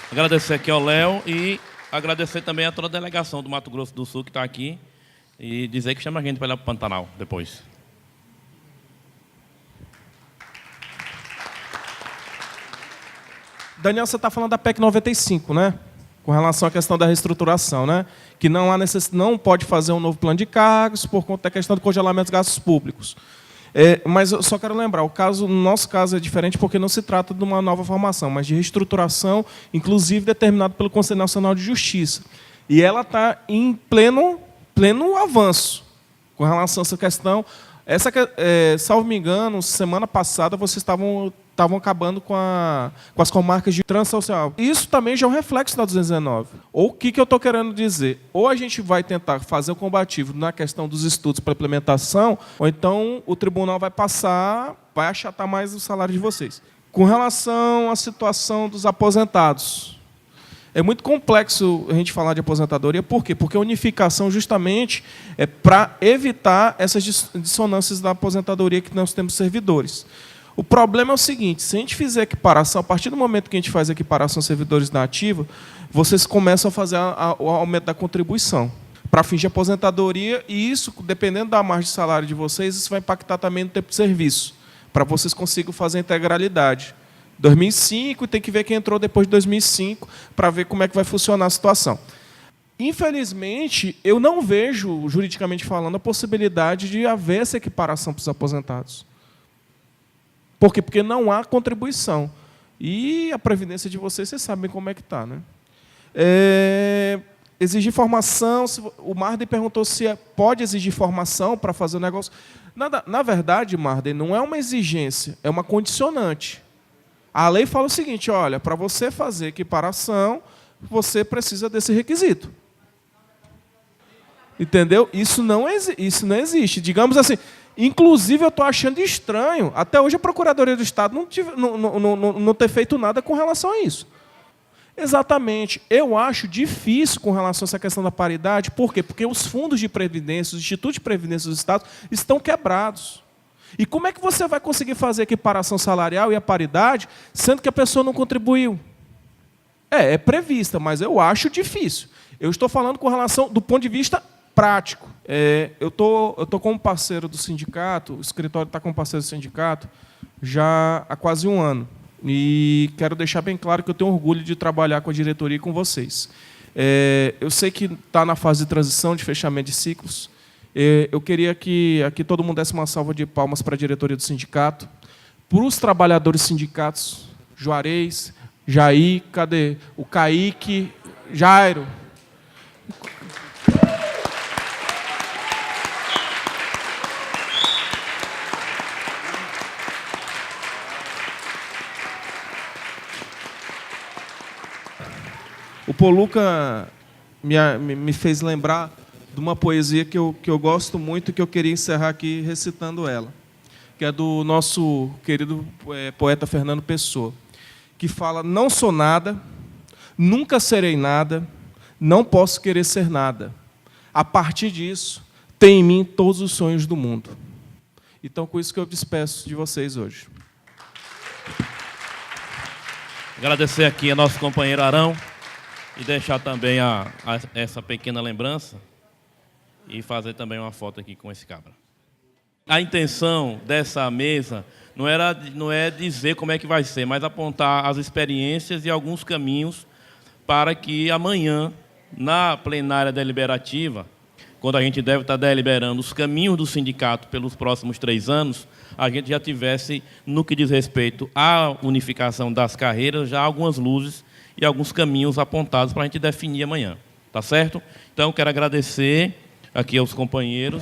Agradecer aqui ao Léo e agradecer também a toda a delegação do Mato Grosso do Sul que está aqui, e dizer que chama a gente para ir lá para o Pantanal depois. Daniel, você está falando da PEC 95, né? Com relação à questão da reestruturação, né? Que não pode fazer um novo plano de cargos por conta da questão do congelamento dos gastos públicos. Mas eu só quero lembrar, no nosso caso é diferente porque não se trata de uma nova formação, mas de reestruturação, inclusive determinado pelo Conselho Nacional de Justiça. E ela está em pleno avanço com relação a essa questão. Salvo me engano, semana passada vocês estavam acabando com as comarcas de transsocial. Isso também já é um reflexo da 219. Ou o que eu estou querendo dizer? Ou a gente vai tentar fazer o combativo na questão dos estudos para implementação, ou então o tribunal vai achatar mais o salário de vocês. Com relação à situação dos aposentados, é muito complexo a gente falar de aposentadoria. Por quê? Porque a unificação justamente é para evitar essas dissonâncias da aposentadoria que nós temos servidores. O problema é o seguinte: se a gente fizer equiparação, a partir do momento que a gente faz a equiparação servidores na ativa, vocês começam a fazer o aumento da contribuição para fins de aposentadoria, e isso, dependendo da margem de salário de vocês, isso vai impactar também no tempo de serviço, para vocês consigam fazer a integralidade. 2005, tem que ver quem entrou depois de 2005, para ver como é que vai funcionar a situação. Infelizmente, eu não vejo, juridicamente falando, a possibilidade de haver essa equiparação para os aposentados. Por quê? Porque não há contribuição. E a previdência de vocês sabem como é que está, né? Exigir formação. O Marden perguntou se pode exigir formação para fazer o negócio. Na verdade, Marden, não é uma exigência, é uma condicionante. A lei fala o seguinte: olha, para você fazer equiparação, você precisa desse requisito. Entendeu? Isso não existe. Digamos assim. Inclusive, eu estou achando estranho, até hoje, a Procuradoria do Estado não ter feito nada com relação a isso. Exatamente. Eu acho difícil com relação a essa questão da paridade. Por quê? Porque os fundos de previdência, os institutos de previdência dos estados estão quebrados. E como é que você vai conseguir fazer a equiparação salarial e a paridade, sendo que a pessoa não contribuiu? É prevista, mas eu acho difícil. Eu estou falando com relação do ponto de vista prático. Eu tô como parceiro do sindicato, o escritório está como parceiro do sindicato já há quase um ano. E quero deixar bem claro que eu tenho orgulho de trabalhar com a diretoria e com vocês. Eu sei que está na fase de transição, de fechamento de ciclos. Eu queria que aqui todo mundo desse uma salva de palmas para a diretoria do sindicato, para os trabalhadores sindicatos, Juarez, Jair, cadê? O Kaique, Jairo. O Poluca me fez lembrar de uma poesia que eu gosto muito e que eu queria encerrar aqui recitando ela, que é do nosso querido poeta Fernando Pessoa, que fala: não sou nada, nunca serei nada, não posso querer ser nada. A partir disso, tem em mim todos os sonhos do mundo. Então, com isso que eu despeço de vocês hoje. Agradecer aqui ao nosso companheiro Arão e deixar também essa pequena lembrança e fazer também uma foto aqui com esse cabra. A intenção dessa mesa não é dizer como é que vai ser, mas apontar as experiências e alguns caminhos para que amanhã, na plenária deliberativa, quando a gente deve estar deliberando os caminhos do sindicato pelos próximos 3 anos, a gente já tivesse, no que diz respeito à unificação das carreiras, já algumas luzes e alguns caminhos apontados para a gente definir amanhã. Tá certo? Então, quero agradecer aqui aos companheiros.